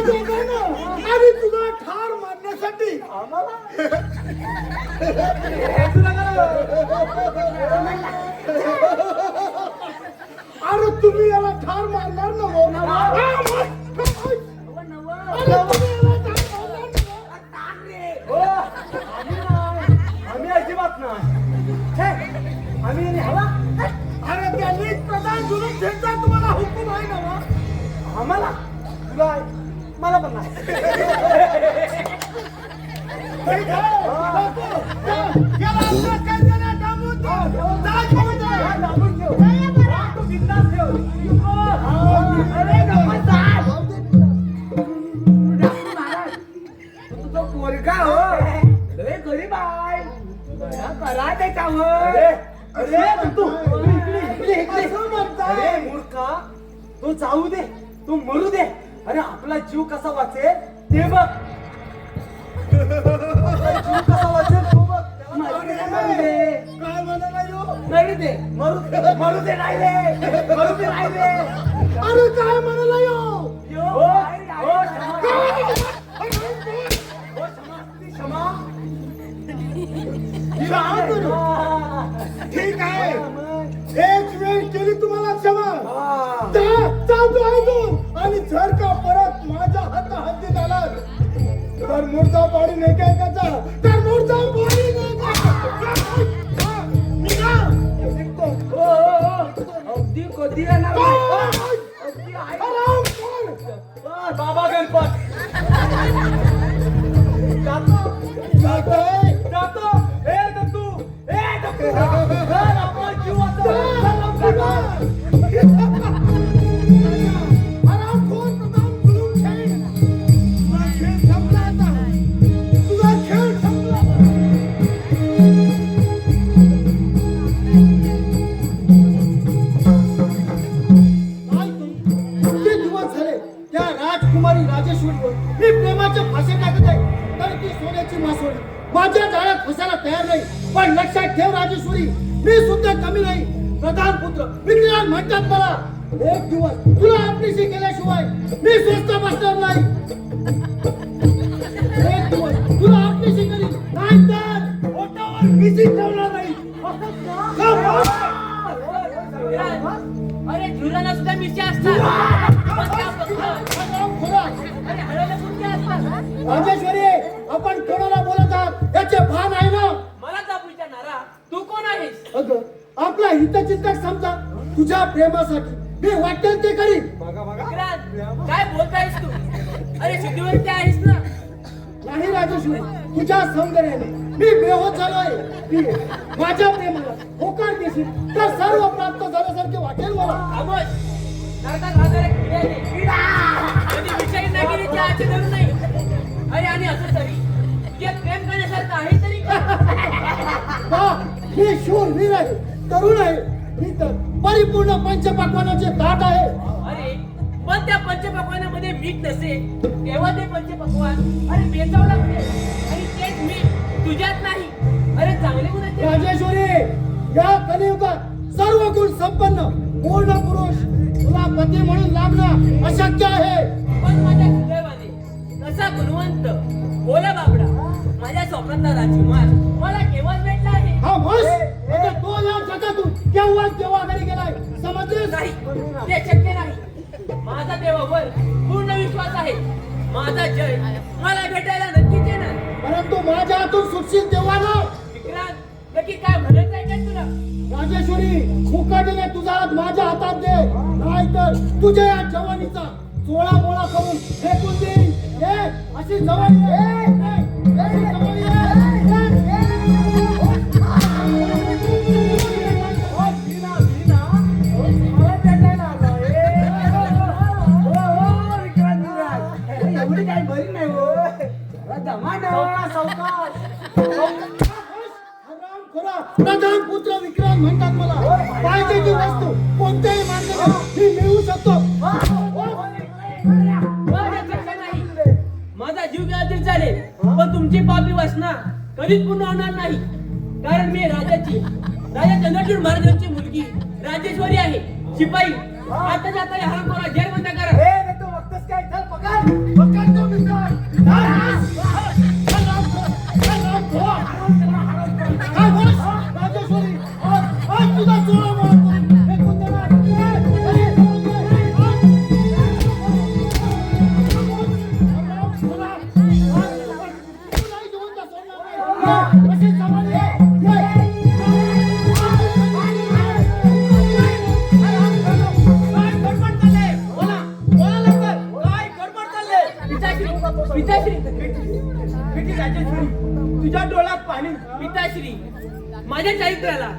[SPEAKER 1] दोघांना आणि तुला ठार मारण्यासाठी अरे तुम्ही याला ठार मारणार ना हो? अरे तुम्ही याला ठार मारणार ना?
[SPEAKER 3] आम्ही अजिबात नाही आम्ही हवा
[SPEAKER 1] अरे त्यांनी प्रधान जुलूम त्यांचा तुम्हाला हुकूम आहे ना हो?
[SPEAKER 3] आम्हाला तुला आहे. मला पण नाही
[SPEAKER 1] ठीक आहे. बापू, याला आपल्या कैद्याला डांबून ठेव. जा घेऊन जा.
[SPEAKER 3] दाबून ठेव. तू बिनधास्त ठेव. अरे गप्पा चाल.
[SPEAKER 5] तुझं पोरगा हो लय गरीब आहे दया करा त्याच्यावर
[SPEAKER 3] अरे तू इकडे
[SPEAKER 1] असं म्हणताय.
[SPEAKER 3] अरे मूर्खा तू जाऊ दे तू मरू दे अरे आपला जीव कसा वाचेल ते बघ आपला जीव कसा वाचेल तू बघ
[SPEAKER 5] मरू दे
[SPEAKER 1] काय म्हणाला ह्यो?
[SPEAKER 3] मरू दे नाही रे मरू दे नाही रे
[SPEAKER 1] अरे काय म्हणाला ह्यो?
[SPEAKER 3] क्षमा
[SPEAKER 1] क्षमा करू. ठीक आहे एक वेळ केली तुम्हाला क्षमा चालतो ऐकून आणि जर का परत माझ्या हाती आलात तर मोठा पाडी नाही काय त्याचा तर मोठा पाडी नाही का निघा. निघतो.
[SPEAKER 5] अगदी कधी येणार
[SPEAKER 1] आराम कर.
[SPEAKER 3] बाबा गणपत
[SPEAKER 1] जातोय.
[SPEAKER 3] जातो ए दत्तू आपला जीव
[SPEAKER 1] आराम खोर प्रधान जुलूम खेळ. तुझा खेळ संपला आता. तुझा खेळ संपला. काय किती दिवस झाले त्या राजकुमारी राजेश्वरीवर मी प्रेमाचे फासे टाकत आहे तर ती सोन्याची मासोळी माझ्या जाळ्यात फसायला तयार नाही. पण लक्षात ठेव राजेश्वरी मी सुद्धा कमी नाही. प्रधान पुत्र विक्रांत म्हणतात मला एक दिवस तुला आपलीशी केल्याशिवाय मी स्वस्त बसणार नाही. एक दिवस तुला आपलीशी करी नाही तर पोटावर मिशी ठेवणार नाही.
[SPEAKER 4] अरे झुलाला सुद्धा मिरच्या असतात पण त्या फक्त- अरे हळूला कुठच्या असतात
[SPEAKER 1] राजेश्वरी आपण कोणाला बोलत आहात याचे भान आहे ना?
[SPEAKER 4] मला जापूच्या नारा तू कोण आहेस
[SPEAKER 1] अगं आपला हितचिंतक समजा तुझ्या प्रेमासाठी मी वाटेल ते करीन.
[SPEAKER 4] विक्रांत काय बोलतायस तू अरे शुद्धीवरती आहेस ना
[SPEAKER 1] नाही राजेश्वरी तुझ्या सौंदर्याने मी बेहोश झालोय. की माझ्या प्रेमाला होकार देशील तर सर्व प्राप्त झाल्यासारखे वाटेल मला.
[SPEAKER 4] खामोश नरकात राहणारे किडे आहेत. कधी विषय नाही केली त्या आचे धरू नाही अरे आणि असं तरी जे प्रेम करण्यासारखं आहे तरी
[SPEAKER 1] का मी शूरवीर आहे तरुण आहे मी तर परिपूर्ण पंचपक्वानाचे ताट आहे.
[SPEAKER 4] अरे पण त्या पंचपक्वानामध्ये मीठ नसे तेव्हा ते पंचपक्वान अरे बेचावं लागते आणि तेच मीठ तुझ्यात नाही अरे चांगले गुणाचे
[SPEAKER 1] राजेश्वरी या कलियुगात सर्व गुण संपन्न पूर्ण पुरुष तुला पती म्हणून लाभणं अशक्य आहे.
[SPEAKER 4] पण माझ्या सुदैवाने तसा गुणवंत भोला बाबडा माझ्या स्वप्नातला राजकुमार मला केवळ भेटला आहे.
[SPEAKER 1] हा बस आता तो या जगातून केव्हा केव्हा घरी गेलाय समजलेस?
[SPEAKER 4] नाही ते शक्य नाही माझा देवावर पूर्ण विश्वास आहे. माझा जय मला भेटायला नक्कीच येणार.
[SPEAKER 1] परंतु माझ्या हातून सुटशील तेव्हा ना.
[SPEAKER 4] विक्रांत नक्की काय म्हणत आहे का तुला
[SPEAKER 1] राजेश्वरी मुकाटीने तुझा हात माझ्या हातात दे नाहीतर तुझ्या या जवानीचा चोळा मोळा करून फेकून देईन. ये अशी जवळ ये. अशी जवळ ये.
[SPEAKER 5] मला भेटायला आलो एवढी काही बरी नाही हो
[SPEAKER 1] प्रधान पुत्र विक्रांत म्हणतात मला पाहिजे ती वस्तू कोणत्याही मार्गाने मी मिळवू शकतो.
[SPEAKER 4] माझा शक्य नाही. माझा जीव गेला तरी चालेल पण तुमची पापी वासना कधीच पूर्ण होणार नाही. कारण मी राजा चंद्रचूड महाराजांची मुलगी राजेश्वरी आहे. शिपाई आता जाता हरामखोरा जेल बंद करा.
[SPEAKER 5] ए, तू बघतोस काय चल पकड
[SPEAKER 4] पिताश्री
[SPEAKER 2] बेटी राजेश्वरी, तुझ्या डोळ्यात पाणी.
[SPEAKER 4] पिताश्री, माझ्या चारित्र्याला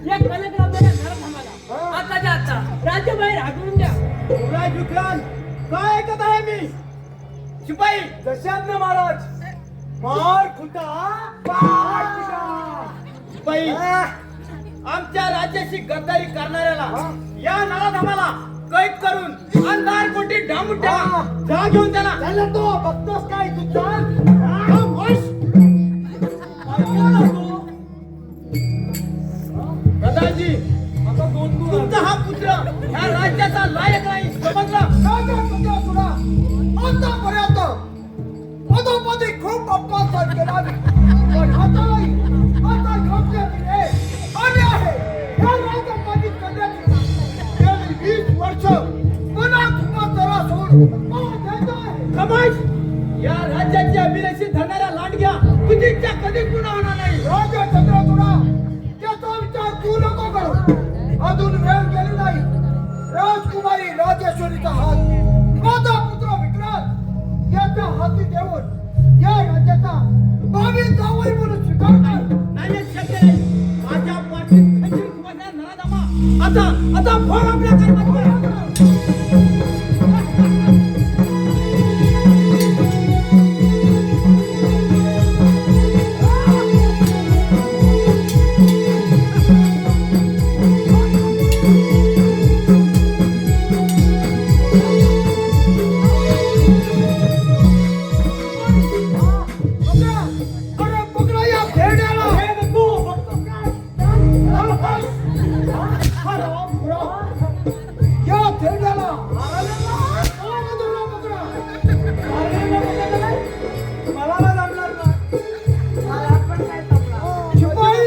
[SPEAKER 4] या कनकरावच्या नरधमाला आताच्या आता राज्याबाहेर हाकलून द्या.
[SPEAKER 2] युवराज विक्रांत, काय ऐकत आहे मी? शिपाई,
[SPEAKER 3] दशांत महाराज मार खुटा मार खुटा.
[SPEAKER 2] शिपाई, आमच्या राज्याशी गद्दारी करणाऱ्याला या नराधमाला कैद करून अंधार कोटी डांबून ठेवा. जा घेऊन त्याला.
[SPEAKER 3] त्याला तो बघतोस काय तू चाल. हा, वश. ऐकलं ना तू?
[SPEAKER 2] दादाजी,
[SPEAKER 3] आता दोन
[SPEAKER 2] तुमचा हा पुत्र ह्या राज्याचा लायक नाही, समजला?
[SPEAKER 1] राजा तुला आतापर्यंत पदोपदी खूप अपमान केला मी. पण आता योग्य आहे आणि आहे या राजकारणी करण्याची गेली 20 वर्ष पुन्हा तुम्हा जरा सोडून
[SPEAKER 2] कमाश, या राज्याची अभिलाषी धरणाऱ्या लांडग्या तुझी इच्छा कधीच पूर्ण होणार नाही.
[SPEAKER 1] राजा चंद्रचूडा त्याचा विचार तू नको करू. अजून वेळ गेली नाही. राजकुमारी राजेश्वरीचा हात माझा पुत्र विक्रांत याच्या हाती देऊन या राज्याचा भावी जावई म्हणून स्वीकारणार.
[SPEAKER 2] नाही, शक्य नाही. माझ्या पाठीत खंजीर खुपसणारा नराधमा आता फोड आपल्या कर्मात.
[SPEAKER 1] अरे पकडा या भेड्याला. या भेड्याला शिपाई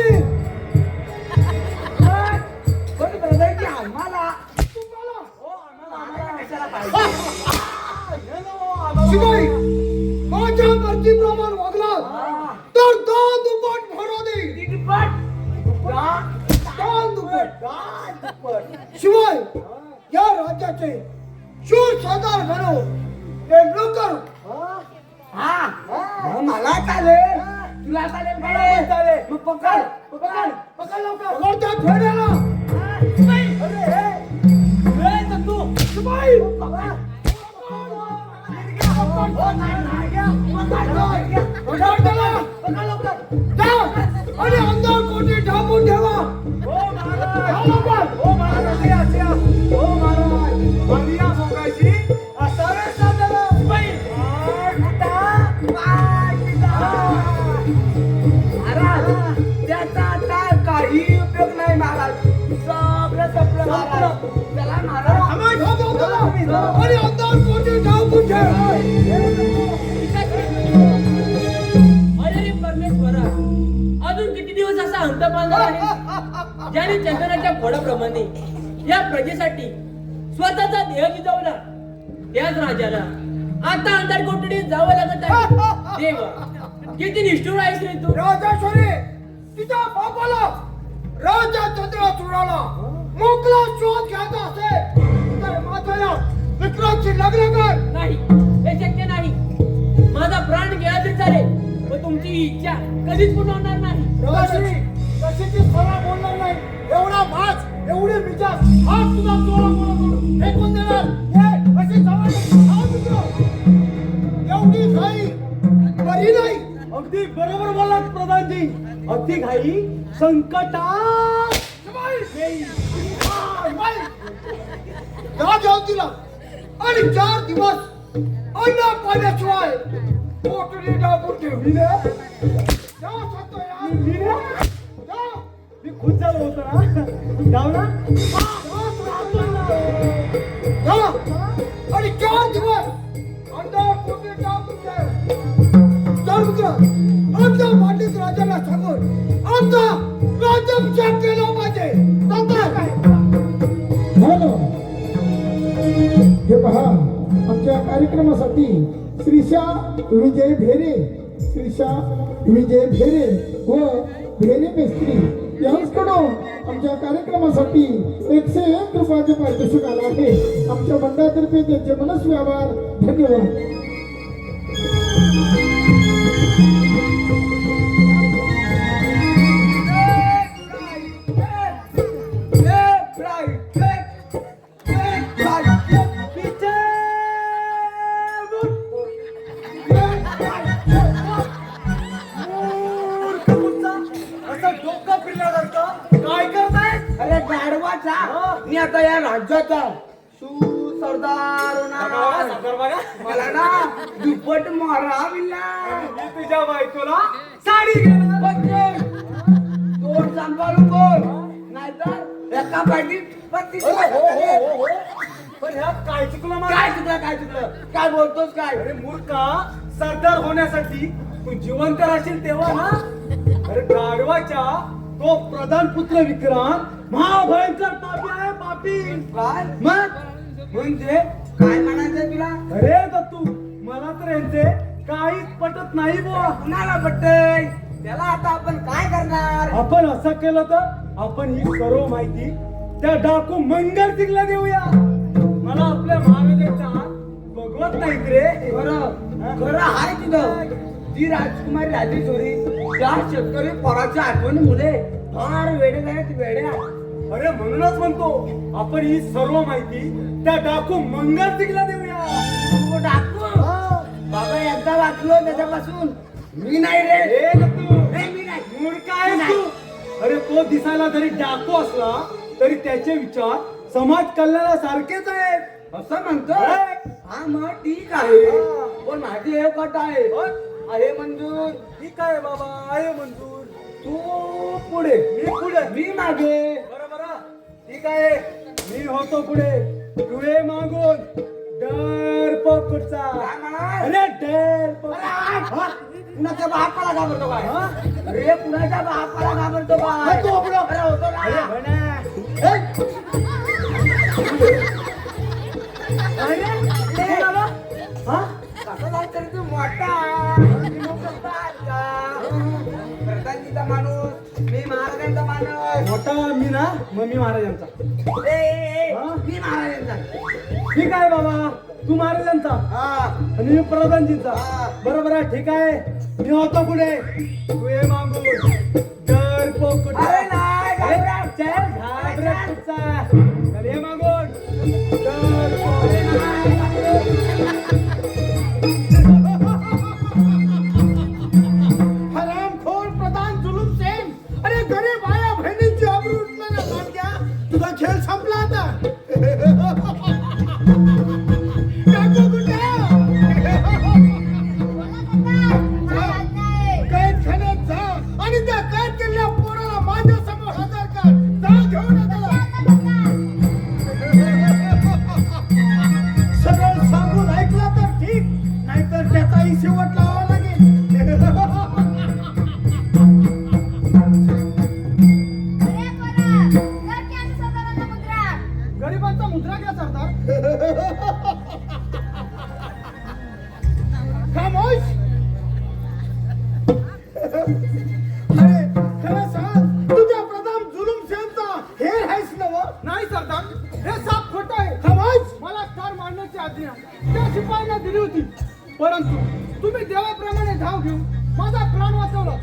[SPEAKER 1] शिवाई माझ्या मर्जीप्रमाणे वागला तर 2 दुप्पट भरो दे. 2 दुप्पट. शिवाय या राज्याचे शूर सरदार बनव नेमणूक करू.
[SPEAKER 5] मला चालेल, तुला चालेल काय? मग पकड पकड पकड लवकर.
[SPEAKER 1] पकड त्या भेड्याला. शिवाई पकड त्याला. जा आणि अंधार कोटी ढांबून ठेवा. जा लवकर.
[SPEAKER 5] त्याचा आता काही उपयोग नाही महाराज. सगळं संपलं महाराज. चला महाराज.
[SPEAKER 1] जा, जा, जा. आणि अंधार कोटी ढांबून ठेवा.
[SPEAKER 4] अरे रे परमेश्वरा, अजून किती दिवस असा अंत पाळणार आहे ज्याने चंदनाच्या फोडाप्रमाणे या प्रजेसाठी स्वतःचा देह जिजवला त्याच राजाला आता अंधार कोठडीत जावं लागत आहे. देवा, किती निष्ठुर आहेस रे तू.
[SPEAKER 1] राजेश्वरी तिच्या बापाला राजा चंद्रचूडाला मोकळा शोध घ्यायचा असेल तर माझ्या विक्रांतची लग्न कर.
[SPEAKER 4] नाही, हे शक्य नाही. माझा प्राण गेला तरी चालेल, पण तुमची ही इच्छा कधीच पूर्ण होणार नाही.
[SPEAKER 1] राजेश्वरी कशीची सरळ बोलणार नाही. एवढा माज एवढी मिजाज हा तुझा चोरा बोलून फेकून देणार. हे कशी जवळ एवढी घाई बरी नाही.
[SPEAKER 3] अगदी बरोबर बोललात प्रधानजी. अगदी घाई संकटात
[SPEAKER 1] जा जाऊ तिला आणि 4 दिवस अन्न पाण्याशिवाय पोटली डाबून ठेवली रे. जा सांगतो यार. जा.
[SPEAKER 3] मी खुश झालो होतो ना. जाऊ ना.
[SPEAKER 1] जा आणि 4 दिवस अंडा पोटली डाबून ठेव. चल मित्र, आमच्या मांडीत राजाला सांगून आमचा राज्याभिषेक केला पाहिजे. काय
[SPEAKER 6] झालं. हे पहा, आमच्या कार्यक्रमासाठी श्रीशा विजय भेरे, श्रीशा विजय भेरे व भेरे मेस्त्री यांच्याकडून आमच्या कार्यक्रमासाठी 101 रुपयाचे पारितोषिक आलं आहे. आमच्या मंडळातर्फे त्यांचे मनस्वी आभार. धन्यवाद.
[SPEAKER 5] आता सरदार होणार. मला ना दुप्पट मारा बिल्ला.
[SPEAKER 2] तुझ्या बायकोला साडी घेणार.
[SPEAKER 5] तोड सांभाळून बोल, नाहीतर एका पाठीत 32
[SPEAKER 2] पण ह्यात काय चुकलं मला?
[SPEAKER 5] काय चुकलं, काय चुकलं, काय बोलतोस काय?
[SPEAKER 2] अरे मूर्खा, सरदार होण्यासाठी तू जिवंत राहशील तेव्हा ना. अरे गाढवाच्या तो प्रधान पुत्र विक्रांत महाभयंकर पापी आहे, पापी.
[SPEAKER 5] काय
[SPEAKER 2] मग
[SPEAKER 5] म्हणजे काय म्हणायचं तुला?
[SPEAKER 2] अरे दत्तू, मला तर यांचे काहीच पटत नाही बुवा.
[SPEAKER 5] कुणाला पटतंय? त्याला आता आपण काय करणार?
[SPEAKER 2] आपण असं केलं तर आपण ही सर्व माहिती त्या डाकू मंगल सिंगला देऊया. मला आपल्या महाराजांच्या हात बघवत नाहीत रे.
[SPEAKER 5] खरं आहे तुझं. ती राजकुमारी राजेश्वरी त्या शेतकरी पोराच्या आठवणीमुळे फार वेडे आहेत, वेड्या.
[SPEAKER 2] अरे म्हणूनच म्हणतो आपण ही सर्व माहिती त्या डाकू मंगल सिंगला देऊया.
[SPEAKER 5] तो डाकू बाबा एकदा वाचलो त्याच्यापासून मी नाही रे.
[SPEAKER 2] ए दत्तू,
[SPEAKER 5] नाही, मी नाही.
[SPEAKER 2] मूर्ख आहेस तू. अरे तो दिसायला जरी डाकू असला तरी त्याचे विचार समाज कल्याणासारखेच आहेत.
[SPEAKER 5] असं म्हणतो.
[SPEAKER 2] होय.
[SPEAKER 5] हा मग ठीक आहे, पण माझी एक अट आहे. आहे मंजूर?
[SPEAKER 2] ठीक आहे बाबा, आहे मंजूर.
[SPEAKER 5] तू पुढे,
[SPEAKER 2] मी पुढे,
[SPEAKER 5] मी मागे.
[SPEAKER 2] बरोबर. ठीक आहे, मी होतो पुढे, तू ये मागून. डरपोक कुठचा?
[SPEAKER 5] काय म्हणा?
[SPEAKER 2] अरे डरपोक.
[SPEAKER 5] हा? कुणाच्या बापाला घाबरतो काय?
[SPEAKER 2] हा?
[SPEAKER 5] अरे कुणाच्या बापाला घाबरतो काय?
[SPEAKER 2] हा, तो आपला.
[SPEAKER 5] अरे होतो
[SPEAKER 2] अरे
[SPEAKER 5] ना.
[SPEAKER 2] म्हणा.
[SPEAKER 5] ए,
[SPEAKER 2] कोणाला? हा?
[SPEAKER 5] कसं झालं तरी तू मोठा. मी मोठा बारका. प्रधानजीचा माणूस, मी महाराजांचा माणूस.
[SPEAKER 2] मोठा मी ना, मग मी महाराजांचा. हा?
[SPEAKER 5] मी महाराजांचा.
[SPEAKER 2] ठीक आहे बाबा, तू महाराजांचा
[SPEAKER 5] हा.
[SPEAKER 2] आणि मी प्रधानजीचा.
[SPEAKER 5] हा.
[SPEAKER 2] बरोबर आहे, ठीक आहे. मी होतो पुढे, तू ये मागून. डरपोक कुठचा?
[SPEAKER 5] अरे नाही, घाबरत.
[SPEAKER 2] चल, घाबरत कुठचा? चल, ये मागून. डरपोक.
[SPEAKER 5] अरे नाही,
[SPEAKER 1] हरामखोर प्रधान जुलूम सेन. अरे गरीब आया बहिणींची आबरू उठलं ना सारख्या. तुझा खेळ संपला आता. टाकू कुठे? कैद खान्यात जा आणि त्या कैद केलेल्या पोराला माझ्या समोर हजर कर. जा घेऊन ये त्याला. सरळ सांगून ऐकला तर ठीक, नाहीतर त्याचाही शेवट लावावा लागेल. गरिबांचा मुद्रा घ्या सरदार. खामोश. अरे खरं सांग, तुझ्या प्रधान जुलूम सेनचा हेर आहेस नव? नाही सरदार, हे साप खोट आहे. खामोश. मला ठार मारण्याची आज्ञा त्या शिपायांना दिली होती, परंतु तुम्ही देवाप्रमाणे धाव घेऊन माझा प्राण वाचवला.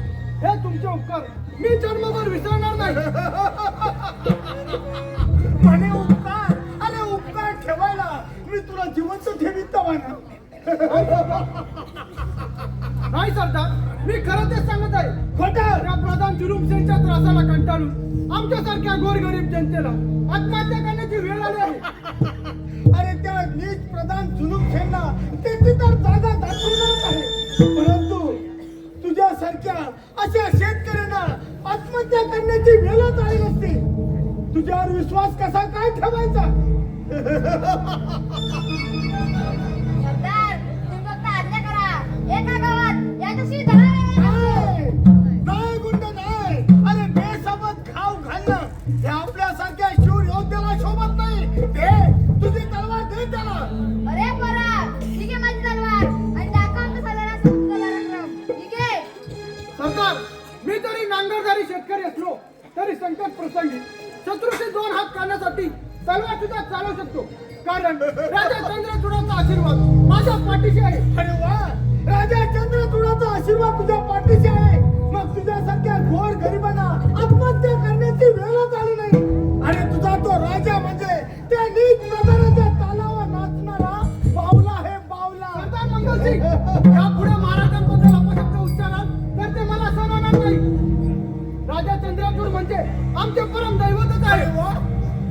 [SPEAKER 1] हे तुमचे उपकार मी जन्मभर विसरणार नाही. म्हणे उपकार. अरे उपकार ठेवायला मी तुला जिवंत ठेवीत ना. नाही सरदार, मी खरं तेच सांगत आहे. खोटं. त्या प्रधान जुलूम सेनच्या त्रासाला कंटाळून आमच्यासारख्या गोरगरीब जनतेला आत्महत्या करण्याची वेळ आली आहे. अरे त्या नीच प्रधान जुलूम सेनला त्याची तर जागा दाखवणारच आहे, परंतु तुझ्यासारख्या अशा शेतकऱ्यांना आत्महत्या करण्याची वेळच आली नसती. तुझ्यावर विश्वास कसा काय ठेवायचा?
[SPEAKER 7] सरदार, तुम्ही फक्त आज्ञा करा. एका गावात याच्याशी 10
[SPEAKER 1] नाही, नाही गुंड नाही. अरे बेसबत खाऊ घालणं हे आपल्यासारख्या शूर योद्ध्याला शोभत नाही. दे तुझी तलवार, दे त्याला.
[SPEAKER 7] अरे पोरा, ठीक आहे माझी तलवार आणि दाखव आमचा सालारा पराक्रम. ठीक आहे.
[SPEAKER 1] सरदार, मी जरी नांगरदारी शेतकरी असलो तरी संकट प्रसंगी शत्रूचे 2 हात काढण्यासाठी तलवार सुद्धा चालवू शकतो, कारण राजा चंद्रचूडाचा आशीर्वाद माझ्या पाठीशी आहे. अरे वा, राजा चंद्रचूडाचा आशीर्वाद तुझ्या पाठीशी आहे. मग तुझ्यासारख्या घोर गरिबांना आत्महत्या करण्याची वेळच आली नाही. आणि तुझा तो राजा म्हणजे त्या नीच प्रधानाच्या तालावर नाचणारा बावला आहे, बावला. सरदार मंगलसिंग, यापुढे महाराजांबद्दल अपशब्द उच्चाराल तर ते मला सहन होणार नाही. राजा चंद्रचूड म्हणजे आमचे परम दैवतच आहे.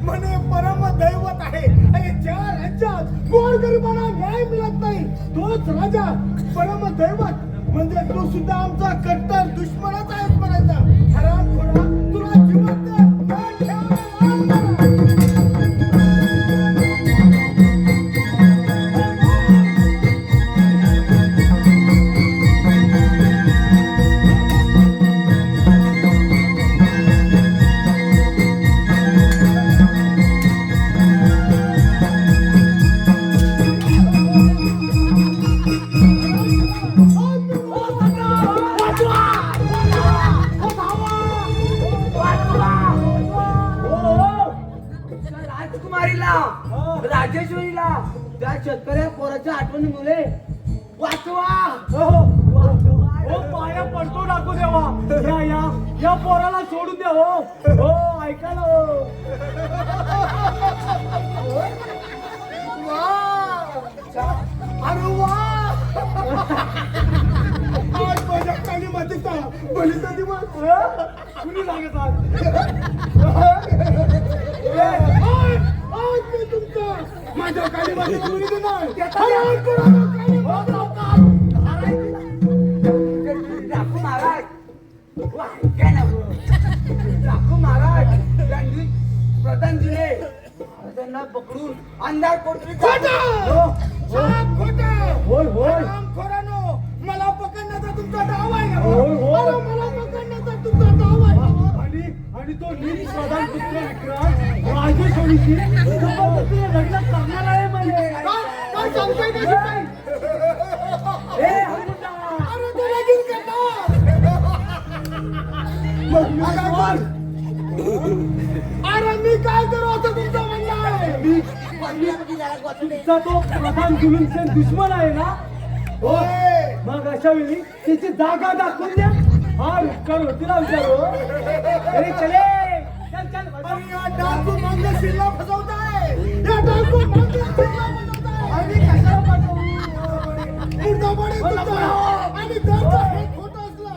[SPEAKER 1] म्हणे परम दैवत आहे आणि ज्या राज्यात गोरगरिबांना न्याय मिळत नाही तोच राजा परमदैवत म्हणजे तू सुद्धा आमचा कट्टर दुश्मनच आहेस म्हणायचा. हरामखोरा, तुला जिवंत न ठेवणार.
[SPEAKER 5] राजकुमारीला राजेश्वरीला त्या शेतकऱ्या पोराच्या आठवणी मुले वाचवा.
[SPEAKER 1] हो पाया पडतो टाकू देवा. या पोराला सोडून द्या. हो ऐका ना. अरे वा आज माझ्या काली मातीचा बलीचा दिवस कुणी सांगत आज मी तुमचा माझ्या काली मातीचा बली देणार.
[SPEAKER 5] डाकू महाराज काय ना डाकू महाराज त्यांनी प्रधान दिले त्यांना पकडून अंधार कोठडीत
[SPEAKER 1] मला पकडण्याचा तुमचा डाव आहे. मला पकडण्याचा तुमचा डाव आहे. आणि तो नीट प्रधान पुत्र विक्रांत राजेश्वरीची लग्न करणार आहे. म्हणजे काय सांगताय का शिपाई? अरे तो लगीन करणार. मग मी काय करू? अरे मी काय करू असं तुमचं म्हणणं आहे? तुमचा तो प्रधान जुलूमसेन दुश्मन आहे ना. होय. मग अशा वेळी त्याची जागा दाखवून द्या. हा विचारू तिला विचारू. अरे चले चल चल. अरे या डाकू मंगलशीलला फसवताय. या डाकू मंगलशीलला फसवताय. आणि कशाला पाठवू? मुर्दाबाडी तुमचा. आणि जर का हे खोटं असलं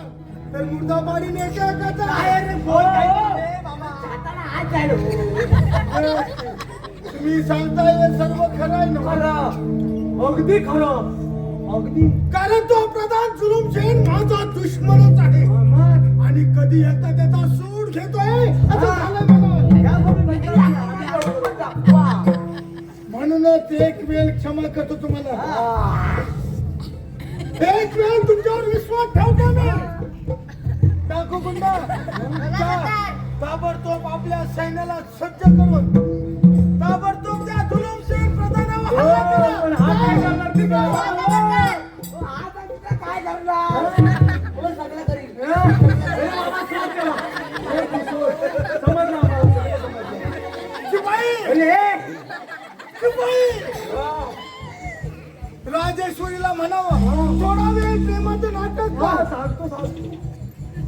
[SPEAKER 1] तर मुर्दाबाडीने एका अरे बोल काय बाबा
[SPEAKER 5] हाताला हात जायलो.
[SPEAKER 1] तुम्ही सांगताय हे सर्व खरं आहे ना? खरं, अगदी खरं, अगदी. कारण तो प्रधान जुलूमशेन माझा दुश्मनच आहे. आणि कधी एकदा त्याचा सूड घेतोय असं झालं मला. म्हणूनच एक वेळ क्षमा करतो तुम्हाला. एक वेळ तुमच्यावर विश्वास ठेवतो मी. टाकू गुंडा ताबडतोब आपल्या सैन्याला सज्ज करून ताबडतोब त्या जुलूमशेन प्रधानावर हल्ला करा.
[SPEAKER 5] काय करणार सगळं करील.
[SPEAKER 1] राजेश्वरीला म्हणावं थोडा वेळ प्रेमाचं नाटक कर. सांगतो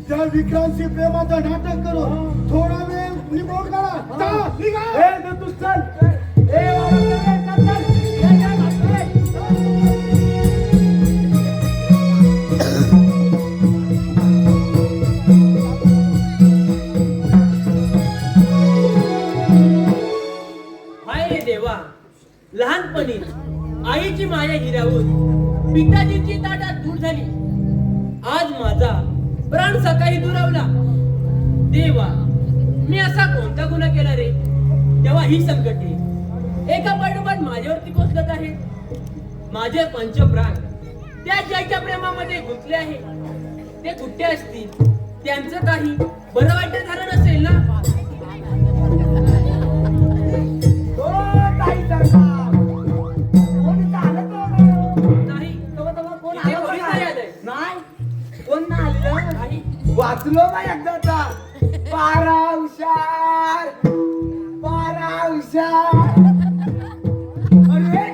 [SPEAKER 1] त्या विक्रांतशी प्रेमाचं नाटक करू. थोडा वेळ निघून करा. तू चल.
[SPEAKER 4] हाय रे देवा, लहानपणी आईची माया हिरावून पिताजीची ताटात दूर झाली. आज माझा प्राण सकाळी दुरावला. देवा, मी असा कोणता गुन्हा केला रे तेव्हा ही संकटे एका पाठोपाठ माझ्यावरती कोसळत आहे. माझे पंचप्राण त्या ज्याच्या प्रेमामध्ये गुंतले आहे ते कुठे असतील? त्यांचं काही बरं वाईट झालं नसेल ना? नाही, इथे कोणीच नाही आलंय.
[SPEAKER 5] नाही कोण ना आलेलं
[SPEAKER 4] नाही.
[SPEAKER 5] वाचलो बा एकदाचा. पारा हुशार, पारा हुशार. अरे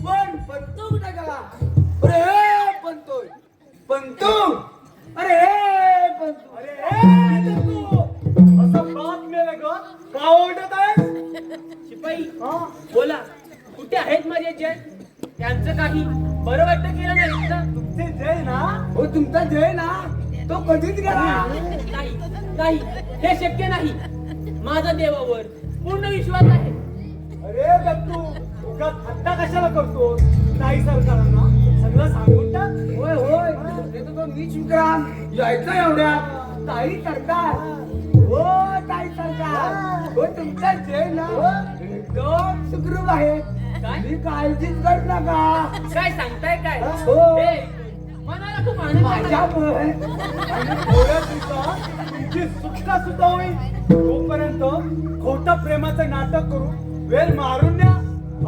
[SPEAKER 5] पण तो कुठे गेला? अरे पंतोय पंतू. अरे पंतू. अरे
[SPEAKER 1] असं बाप मेलं ग का ओरडत आहेस?
[SPEAKER 4] शिपाई बोला, कुठे आहेत माझे जय? त्यांचं काही बरं वाटतं केलं नाही ना?
[SPEAKER 1] तुमचे जय ना.
[SPEAKER 5] हो तुमचा जय ना तो कधीच गेला.
[SPEAKER 4] नाही नाही, हे शक्य नाही. माझा देवावर पूर्ण विश्वास आहे.
[SPEAKER 3] ए दत्तू उगाच थट्टा कशाला करतो? ताई सरकारांना सगळं सांगून टाक.
[SPEAKER 5] होय होय ते तर तो मीच विक्रांत यायचं एवढ्या ताई सरकार हो ताई सरकार हो तुमचा जय ना एकदम सुखरूप आहे मी काळजीच करत नका
[SPEAKER 4] काय सांगताय काय
[SPEAKER 5] हो.
[SPEAKER 4] हे, मनाला खूप आनंद
[SPEAKER 5] माझ्या
[SPEAKER 4] झाला.
[SPEAKER 3] आणि थोड्या दिवसात तुमची सुटका सुद्धा होईल. तोपर्यंत खोटं प्रेमाचं नाटक करून वेळ मारून द्या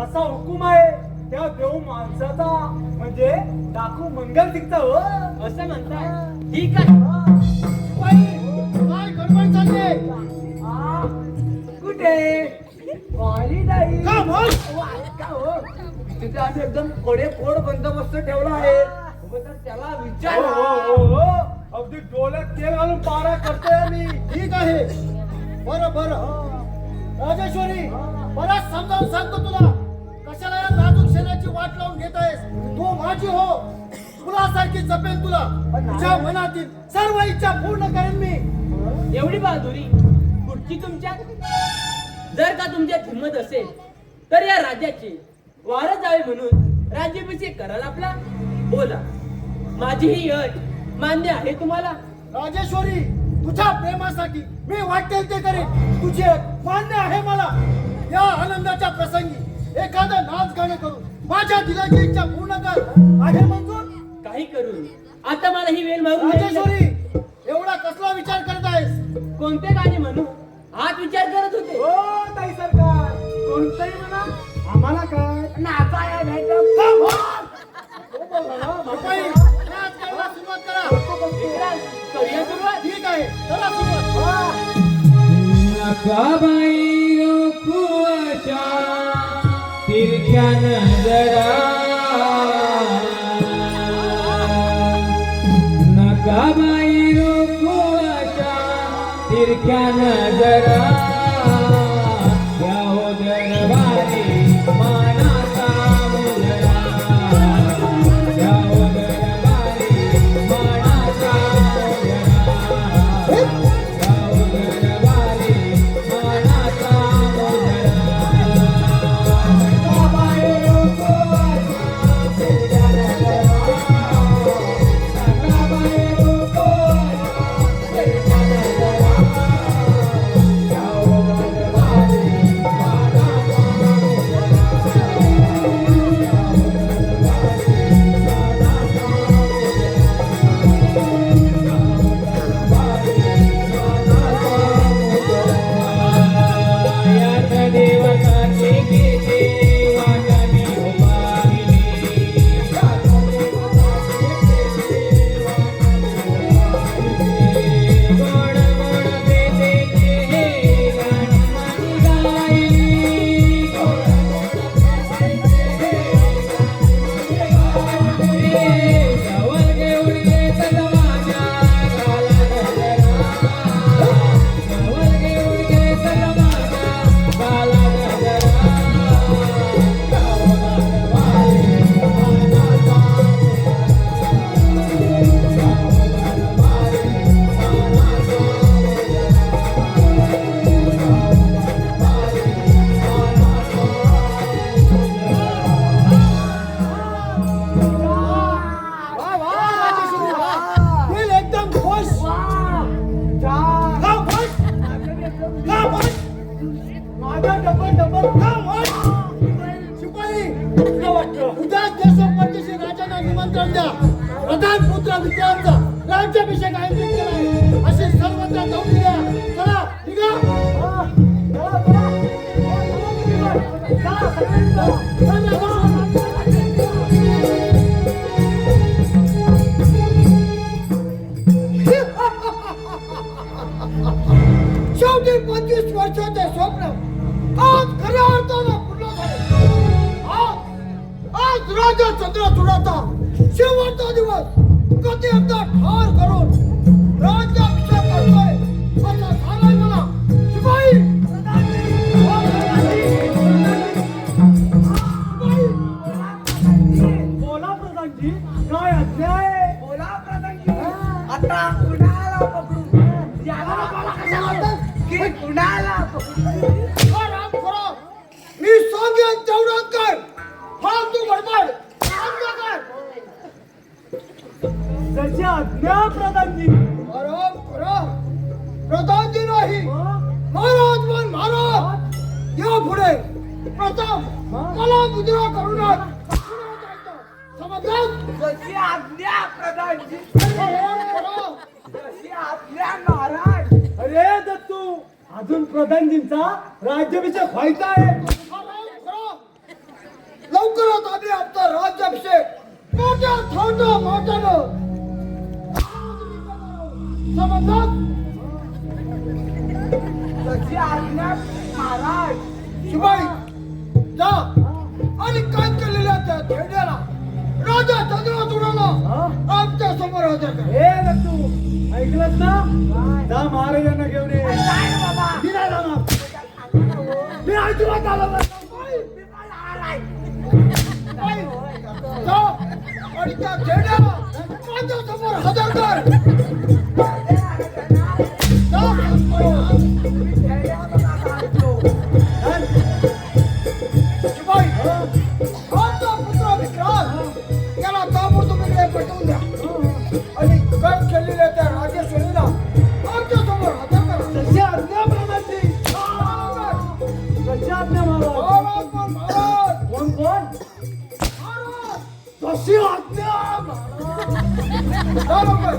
[SPEAKER 3] असा हुकूम आहे त्या देव माणसाचा म्हणजे डाकू मंगल सिंगचा हो.
[SPEAKER 4] असं म्हणताय ठीक आहे.
[SPEAKER 3] बाई, काय गडबड चालली आहे?
[SPEAKER 5] आ, कुठे पाणी नाही
[SPEAKER 3] का बोल?
[SPEAKER 5] का हो तिथे आम्ही एकदम कोड बंदोबस्त ठेवला आहे तर त्याला
[SPEAKER 3] हो,
[SPEAKER 5] विचार
[SPEAKER 3] हो, हो, हो. अगदी डोळ्यात तेल घालून पारा करतोय मी. ठीक आहे बरं बरं राजेश्वरी मला समजावून सांगतो तुला कशाला या नाजूक शेणाची वाट लावून घेत आहेस. तू माझी हो फुलासारखी जपेल तुला तुझ्या मनातील सर्व इच्छा पूर्ण करेन मी.
[SPEAKER 4] एवढी बहादुरी कुठची तुमच्यात? जर का तुमच्यात हिंमत असेल तर या राज्याची वारस जावे म्हणून राज्याभिषेक कराल आपला. बोला माझी ही अट मान्य आहे तुम्हाला?
[SPEAKER 3] राजेश्वरी तुझ्या प्रेमासाठी मी वाटेल ते करेन. तुझी अट मान्य आहे मला. या आनंदाच्या प्रसंगी एखादं नाच गाणं करून माझ्या दिलाची इच्छा पूर्ण कर. आहे मंजूर?
[SPEAKER 4] काही करून आता मला ही वेळ मारून द्यायची
[SPEAKER 3] राजेश्वरी एवढा कसला विचार करत आहेस?
[SPEAKER 4] नाही. कोणते गाणे म्हणू हाच विचार करत होते.
[SPEAKER 3] हो ताई सरकार कोणतंही म्हणा आम्हाला काय
[SPEAKER 5] नाचाया नाही
[SPEAKER 3] बाई, नाच करायला सुरुवात करा.
[SPEAKER 4] विक्रांत, करूया सुरुवात?
[SPEAKER 3] ठीक आहे चला सुरुवात.
[SPEAKER 8] नकाबाई रोखू अशा तिरक्या नजरा नकाबाई रोखू अशा तिरक्या नजरा जाओ दरबारी मानाचा मुजरा जाओ दरबारी मानाचा मुजरा जाओ दरबारी मानाचा यात देवताची गीते वाटणी उभारली गोड गोड बेतेचे हे गाणी गायली जवळ घेऊन घेत माझ्या गाला गजरा जवळ घेऊन घेत माझ्या गाला
[SPEAKER 3] दिल एकदम खुश. हा, खुश. हा, खुश. माझा डबल हा, खुश. शिपाई उद्या देशोपदेशी राजांना निमंत्रण द्या. प्रधान पुत्र विक्रमचा राज्याभिषेक आयोजित केला आहे अशी सर्वत्र जाऊन द्या. चला निघा. शेवटी 25 वर्षाचे स्वप्न आज खऱ्या अर्थानं पूर्ण झाले. आज राजा चंद्रचूडाचा शेवटचा दिवस कधी एकदा ठार करून राज्याभिषेक करतोय असं झालंय मला. शिपाई बोला प्रधानजी काय अध्याय?
[SPEAKER 5] बोला प्रधानजी आता कुणाला पकडू याला बोला कशाला की कुणाला पकडू
[SPEAKER 3] मी आज्ञा प्रधानजी.
[SPEAKER 1] आराम करा. प्रधानजी नाही, महाराज पण महाराज. या पुढे प्रथम मला मुद्रा करूनच समजलं.
[SPEAKER 5] जशी आज्ञा प्रधानजी.
[SPEAKER 1] आराम करा.
[SPEAKER 5] जशी आज्ञा महाराज.
[SPEAKER 3] अरे दत्तू, अजून प्रधानजींचा राज्याभिषेक व्हायचा आहे.
[SPEAKER 1] आराम करा. लवकरच आम्ही आमचा राज्याभिषेक मोठ्या मोठ्यानं समजलं.
[SPEAKER 5] जशी आज्ञा महाराज.
[SPEAKER 1] शिवाई जा आणि काय केलेल्या त्या खेड्याला राजा चंद्रचूडाला आमच्या समोर हजर कर.
[SPEAKER 3] हे दत्तू, ऐकलंस ना? जा महाराजांना घेऊन ये.
[SPEAKER 5] काय बाबा.
[SPEAKER 3] मी नाही जाणार. मी अजिबात आलो नाही.
[SPEAKER 1] जा आणि त्या खेड्याला माझ्या समोर हजर कर. जा. शिवाई आमचा पुत्र विक्रांत याला ताबडतोब इकडे पाठवून द्या आणि काय केलेल्या त्या राजेश्वरीला आमच्या समोर हजर करा.
[SPEAKER 3] जशी आज्ञा प्रधानजी. जशी आज्ञा महाराज.
[SPEAKER 1] महाराज पण महाराज.
[SPEAKER 3] कोण कोण?
[SPEAKER 1] महाराज.
[SPEAKER 3] जशी आज्ञा
[SPEAKER 1] जा लवकर.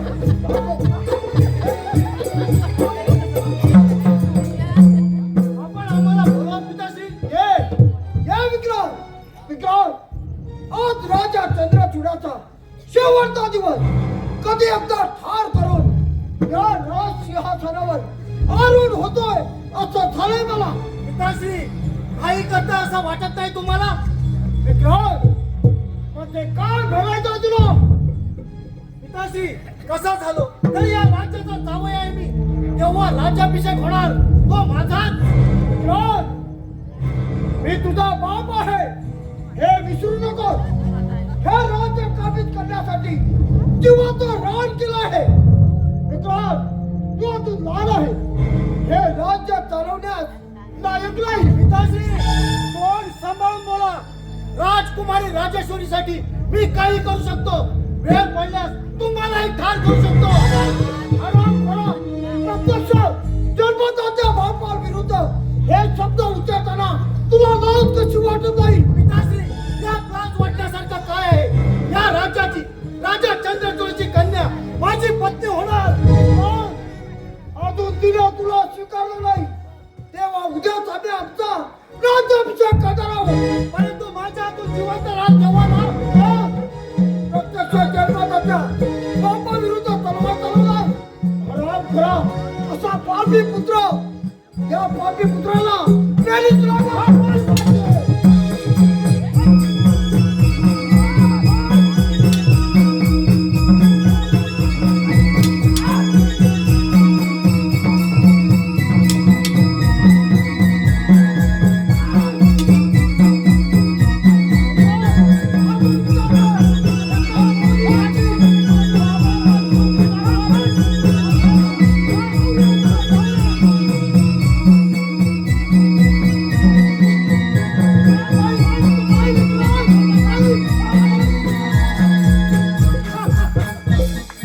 [SPEAKER 3] आपण आम्हाला बोलवा पिताश्री.
[SPEAKER 1] या विक्रांत. विक्रांत आज राजा चंद्रचूडाचा शेवटचा दिवस कधी एकदा ठार करून या राज सिंहासनावर आरूढ होतोय असं झालंय मला.
[SPEAKER 3] पिताश्री, काही करता असं वाटत नाही तुम्हाला?
[SPEAKER 1] विक्रांत म्हणजे काय घडायचं तुला?
[SPEAKER 3] पिताश्री, कसा झालो तर या राज्याचा जावई आहे मी. तेव्हा राज्याभिषेक होणार तो माझाच.
[SPEAKER 1] विक्रांत मी तुझा बाप आहे हे विसरू नको. हे राज्य काबीज करण्यासाठी जीवाचं रान केलं आहे. विक्रांत तू अजून लहान आहे. हे राज्य चालवण्यास लायक नाही.
[SPEAKER 3] पिताश्री, तोंड सांभाळून बोला. राजकुमारी राजेश्वरीसाठी मी काही करू शकतो. वेळ पडल्यास तुम्हालाही ठार करू शकतो.
[SPEAKER 1] आराम करा. प्रत्यक्ष जन्मदात्या बापाविरुद्ध हे शब्द उच्चारताना तुला लाज कशी वाटत नाही?
[SPEAKER 3] पिताश्री, त्यात लाज वाटण्यासारखं काय आहे? या राज्याची राजा चंद्रचूडची कन्या माझी पत्नी होणार.
[SPEAKER 1] पण अजून तिने तुला स्वीकारलं नाही तेव्हा उद्याच आम्ही आमचा राज्याभिषेक करणार आहोत.
[SPEAKER 3] परंतु माझ्या हातून जिवंत राज तेव्हा ना.
[SPEAKER 1] प्रत्यक्ष जन्मदात्या बापाविरुद्ध तलवार चालवणार. आराम करा. असा पापी पुत्र या पापी पुत्राला मेलीच लागणार.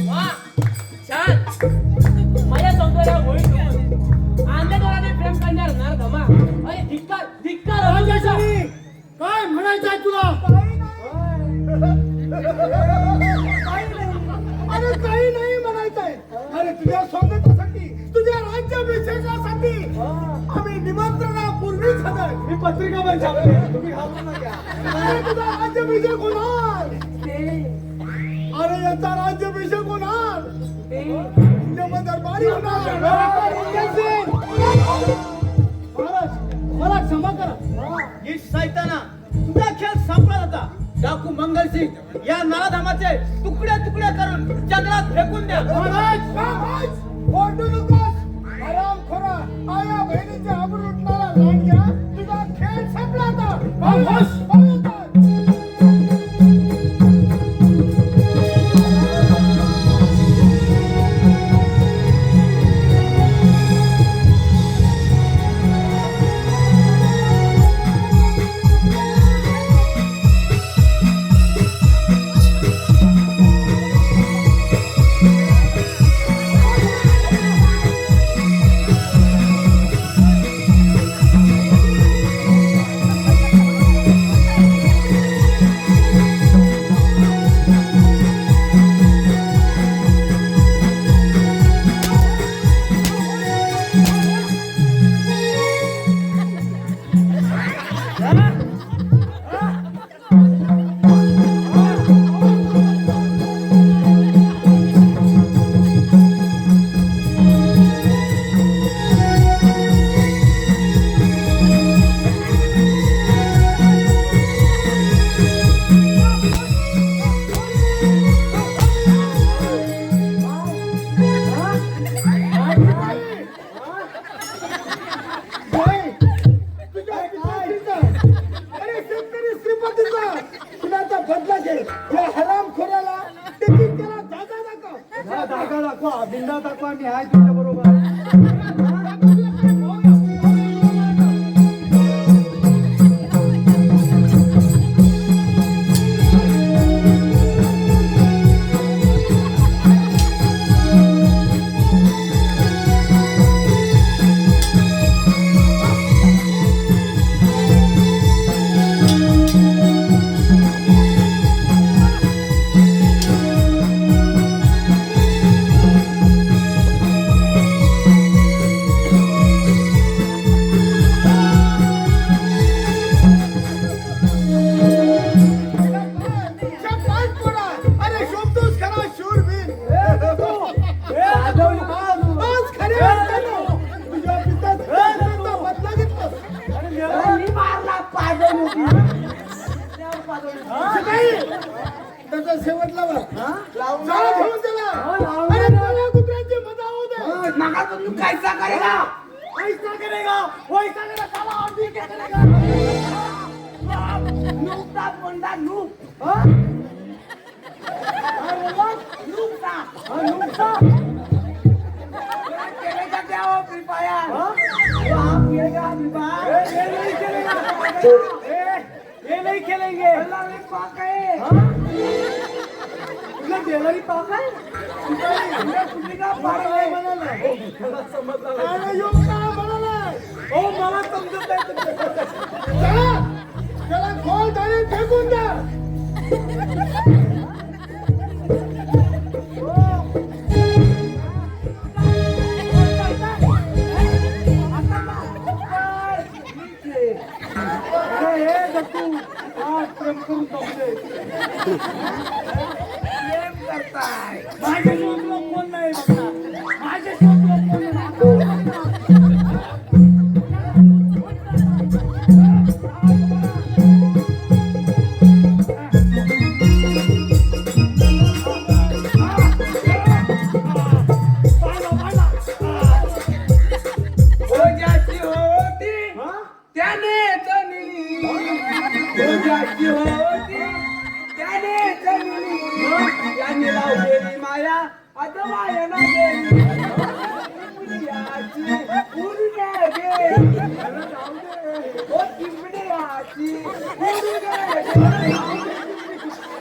[SPEAKER 4] वा, छान. माझ्या सौंदर्या होळी घेऊन आंधळ्याने प्रेम करणार नरधमा. अरे धिक्कार धिक्कार
[SPEAKER 3] राजेश्वरी, काय म्हणायचं आहे तुला?
[SPEAKER 1] अरे काही नाही म्हणायचंय. अरे तुझ्या स्वागतासाठी तुझ्या राज्याभिषेकासाठी आम्ही निमंत्रणापूर्वीच हजर.
[SPEAKER 3] मी पत्रिका पण छापली. तुम्ही घाबरू नका.
[SPEAKER 1] अरे तुझा राज्याभिषेक होणार. अरे याचा राज्याभिषेक होणार. तुझ्या दरबारी होणार.
[SPEAKER 3] महाराज, मला क्षमा करा.
[SPEAKER 2] ही सैताना तुझा खेळ संपला होता. डाकू मंगलसिंग या नराधामाचे तुकडे तुकडे करून जंगलात फेकून द्या.
[SPEAKER 1] महाराज ओरडू नकोस. आराम खरा. आया बहिणीचे आबरू लुटणारा लांडग्या तुझा खेळ संपला आता.
[SPEAKER 3] बस.
[SPEAKER 1] हिंदा दाखवा मी आहे तुझ्या बरोबर. अरे शोभतोस खरा शूरवीर. आज खरे अर्थानं तुझ्या पित्याचा बदला घेतलास.
[SPEAKER 5] मी मारला पाडून
[SPEAKER 1] नाही, त्याचा शेवटला वर.
[SPEAKER 5] लावून
[SPEAKER 1] चला घेऊन त्याला. अरे काळ्या कुत्र्याची मजा होऊ दे.
[SPEAKER 5] नका तुम्ही कैसा करेगा
[SPEAKER 1] ऐसा करेगा, वैसा करेगा, साला और भी क्या करेगा?
[SPEAKER 5] नुकता कोणता नुक
[SPEAKER 1] हाँ?
[SPEAKER 5] नुकता
[SPEAKER 1] हाँ, नुकसा.
[SPEAKER 5] केलेगा क्या हो कृपया
[SPEAKER 1] हाँ?
[SPEAKER 5] आप केलेगा विभाग
[SPEAKER 1] ये नहीं खेलेगा. ये नहीं खेलेंगे.
[SPEAKER 5] अल्लाह में पाक है
[SPEAKER 1] हाँ? तुला गेलाही पाक आहे?
[SPEAKER 5] तुम्ही का पाक है
[SPEAKER 1] अरे यो काय म्हणालाय? ओ मला समजत नाही तुमचं. चला, त्याला खोल धाडी फेकून द्या. अरे हे दत्तू, आज प्रेम करून जमले.
[SPEAKER 5] प्रेम करताय
[SPEAKER 1] माझ्याशिवाय तुला कोण नाही बघा. माझ्याशिवाय तुला कोण नाही.
[SPEAKER 5] ज्याची होती
[SPEAKER 1] हा?
[SPEAKER 5] त्याने जनिली ज्याची होती त्याने जनिली त्याने लावलेली माया आता माया ना गेली याची उरगे गेली ओ चिमण्याची उरगे गेली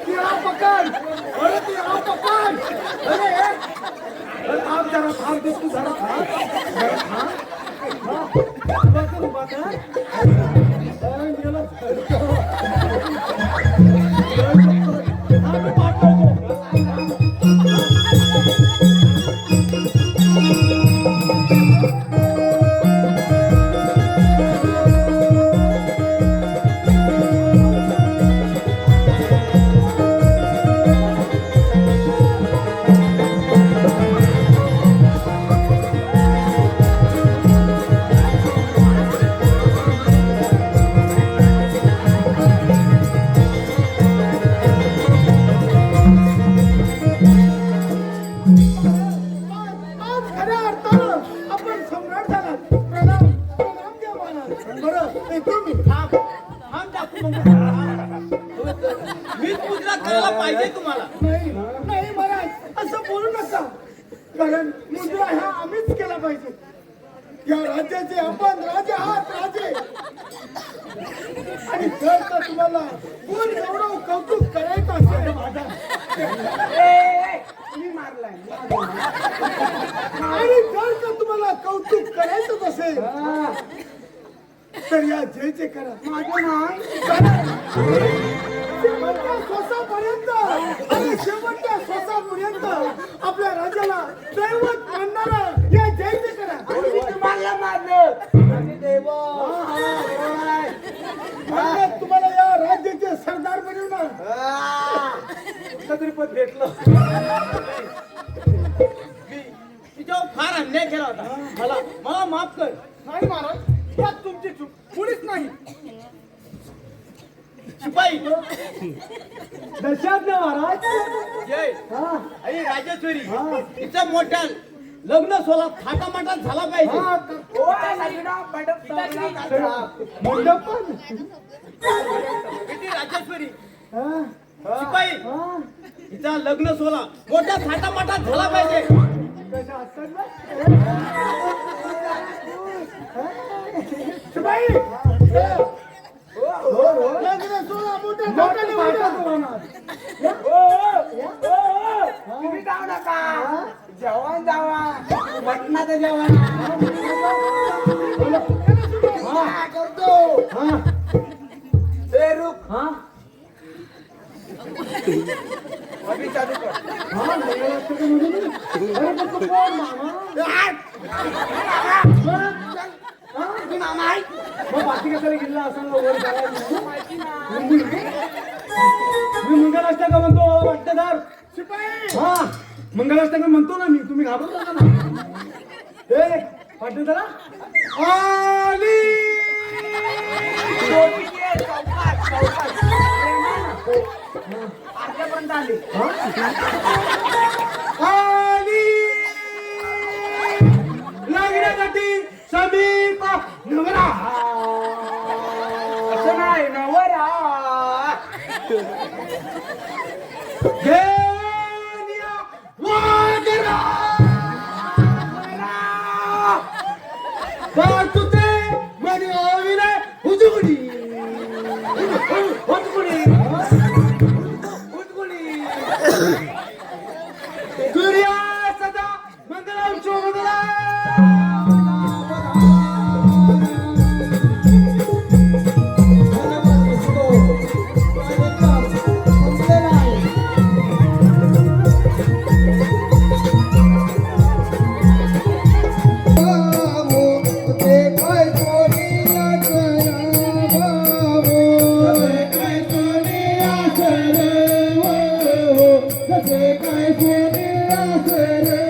[SPEAKER 1] तिला पकड. अरे तिला पकड. अरे अरे थांब जरा, थांब दे तू जरा थांब. जरा थांब. हा. उभा कर, उभा कर. अरे गेला. थांब, पाठवतो. आज खऱ्या अर्थानं आपण सम्राट झालात. प्रणाम, प्रणाम द्या महाराज. बरं, ते तुम्ही
[SPEAKER 2] थांब थांब टाकू मग. मीच मुद्रा करायला पाहिजे तुम्हाला.
[SPEAKER 1] नाही नाही महाराज, असं बोलू नका. कारण मुद्रा ह्या आम्हीच केला पाहिजे. या राज्याचे आपण राजे आहात, राजे. आणि जर का तुम्हाला कोण एवढं कौतुक करायचं असेल
[SPEAKER 5] मी मारलाय
[SPEAKER 1] आणि जर का तुम्हाला कौतुक करायचंच असेल तर या जयचे करा.
[SPEAKER 5] माझं नाव
[SPEAKER 1] शेवटच्या श्वासापर्यंत आणि शेवटच्या श्वासापर्यंत आपल्या राजाला दैवत मानणारा या जयचे करा.
[SPEAKER 5] मी तुम्हाला मारलं आणि देव
[SPEAKER 1] म्हणजे तुम्हाला या राज्याचे सरदार बनवणार. छत्रपत भेटलं.
[SPEAKER 2] मी तिच्यावर फार अन्याय केला होता. मला माफ कर.
[SPEAKER 1] नाही महाराज, यात तुमची चूक कुणीच नाही.
[SPEAKER 2] शिपाई
[SPEAKER 1] दशाज्ञा महाराज.
[SPEAKER 2] जय
[SPEAKER 1] हा
[SPEAKER 2] आई राजेश्वरी
[SPEAKER 1] हा.
[SPEAKER 2] तिचा मोठा लग्न सोला थाटामाटात झाला पाहिजे.
[SPEAKER 1] हा,
[SPEAKER 5] ओ सगळा बडप चावला
[SPEAKER 1] मंडप पण.
[SPEAKER 2] किती राजेश्वरी
[SPEAKER 1] हा,
[SPEAKER 2] शिपाई
[SPEAKER 1] हा.
[SPEAKER 2] तिचा लग्न सोला मोठ्या थाटामाटात झाला पाहिजे.
[SPEAKER 1] कशा असतात ना शिपाई
[SPEAKER 5] तुम्ही जाऊ नका जेवण जावा मटणाचं जेवण करतो ए रुक अभी चालू कर मामा आहे
[SPEAKER 1] बाकी कशाला गेला असं मी मंगलाष्टक म्हणतो वाटतेदार शिपाई हा मंगलाष्टक म्हणतो ना मी तुम्ही घाबरू नका ना ए वाटतेदार आली
[SPEAKER 5] आतापर्यंत आली
[SPEAKER 1] आली लागण्यासाठी समीप नवरा
[SPEAKER 5] असं नाही नवरा
[SPEAKER 1] घेऊनिया वाजरा तुझे मनी ओविले हुजुगुडी हुजुगुडी हुजुगुडी सूर्या सदा मंगलम शोभला
[SPEAKER 6] काय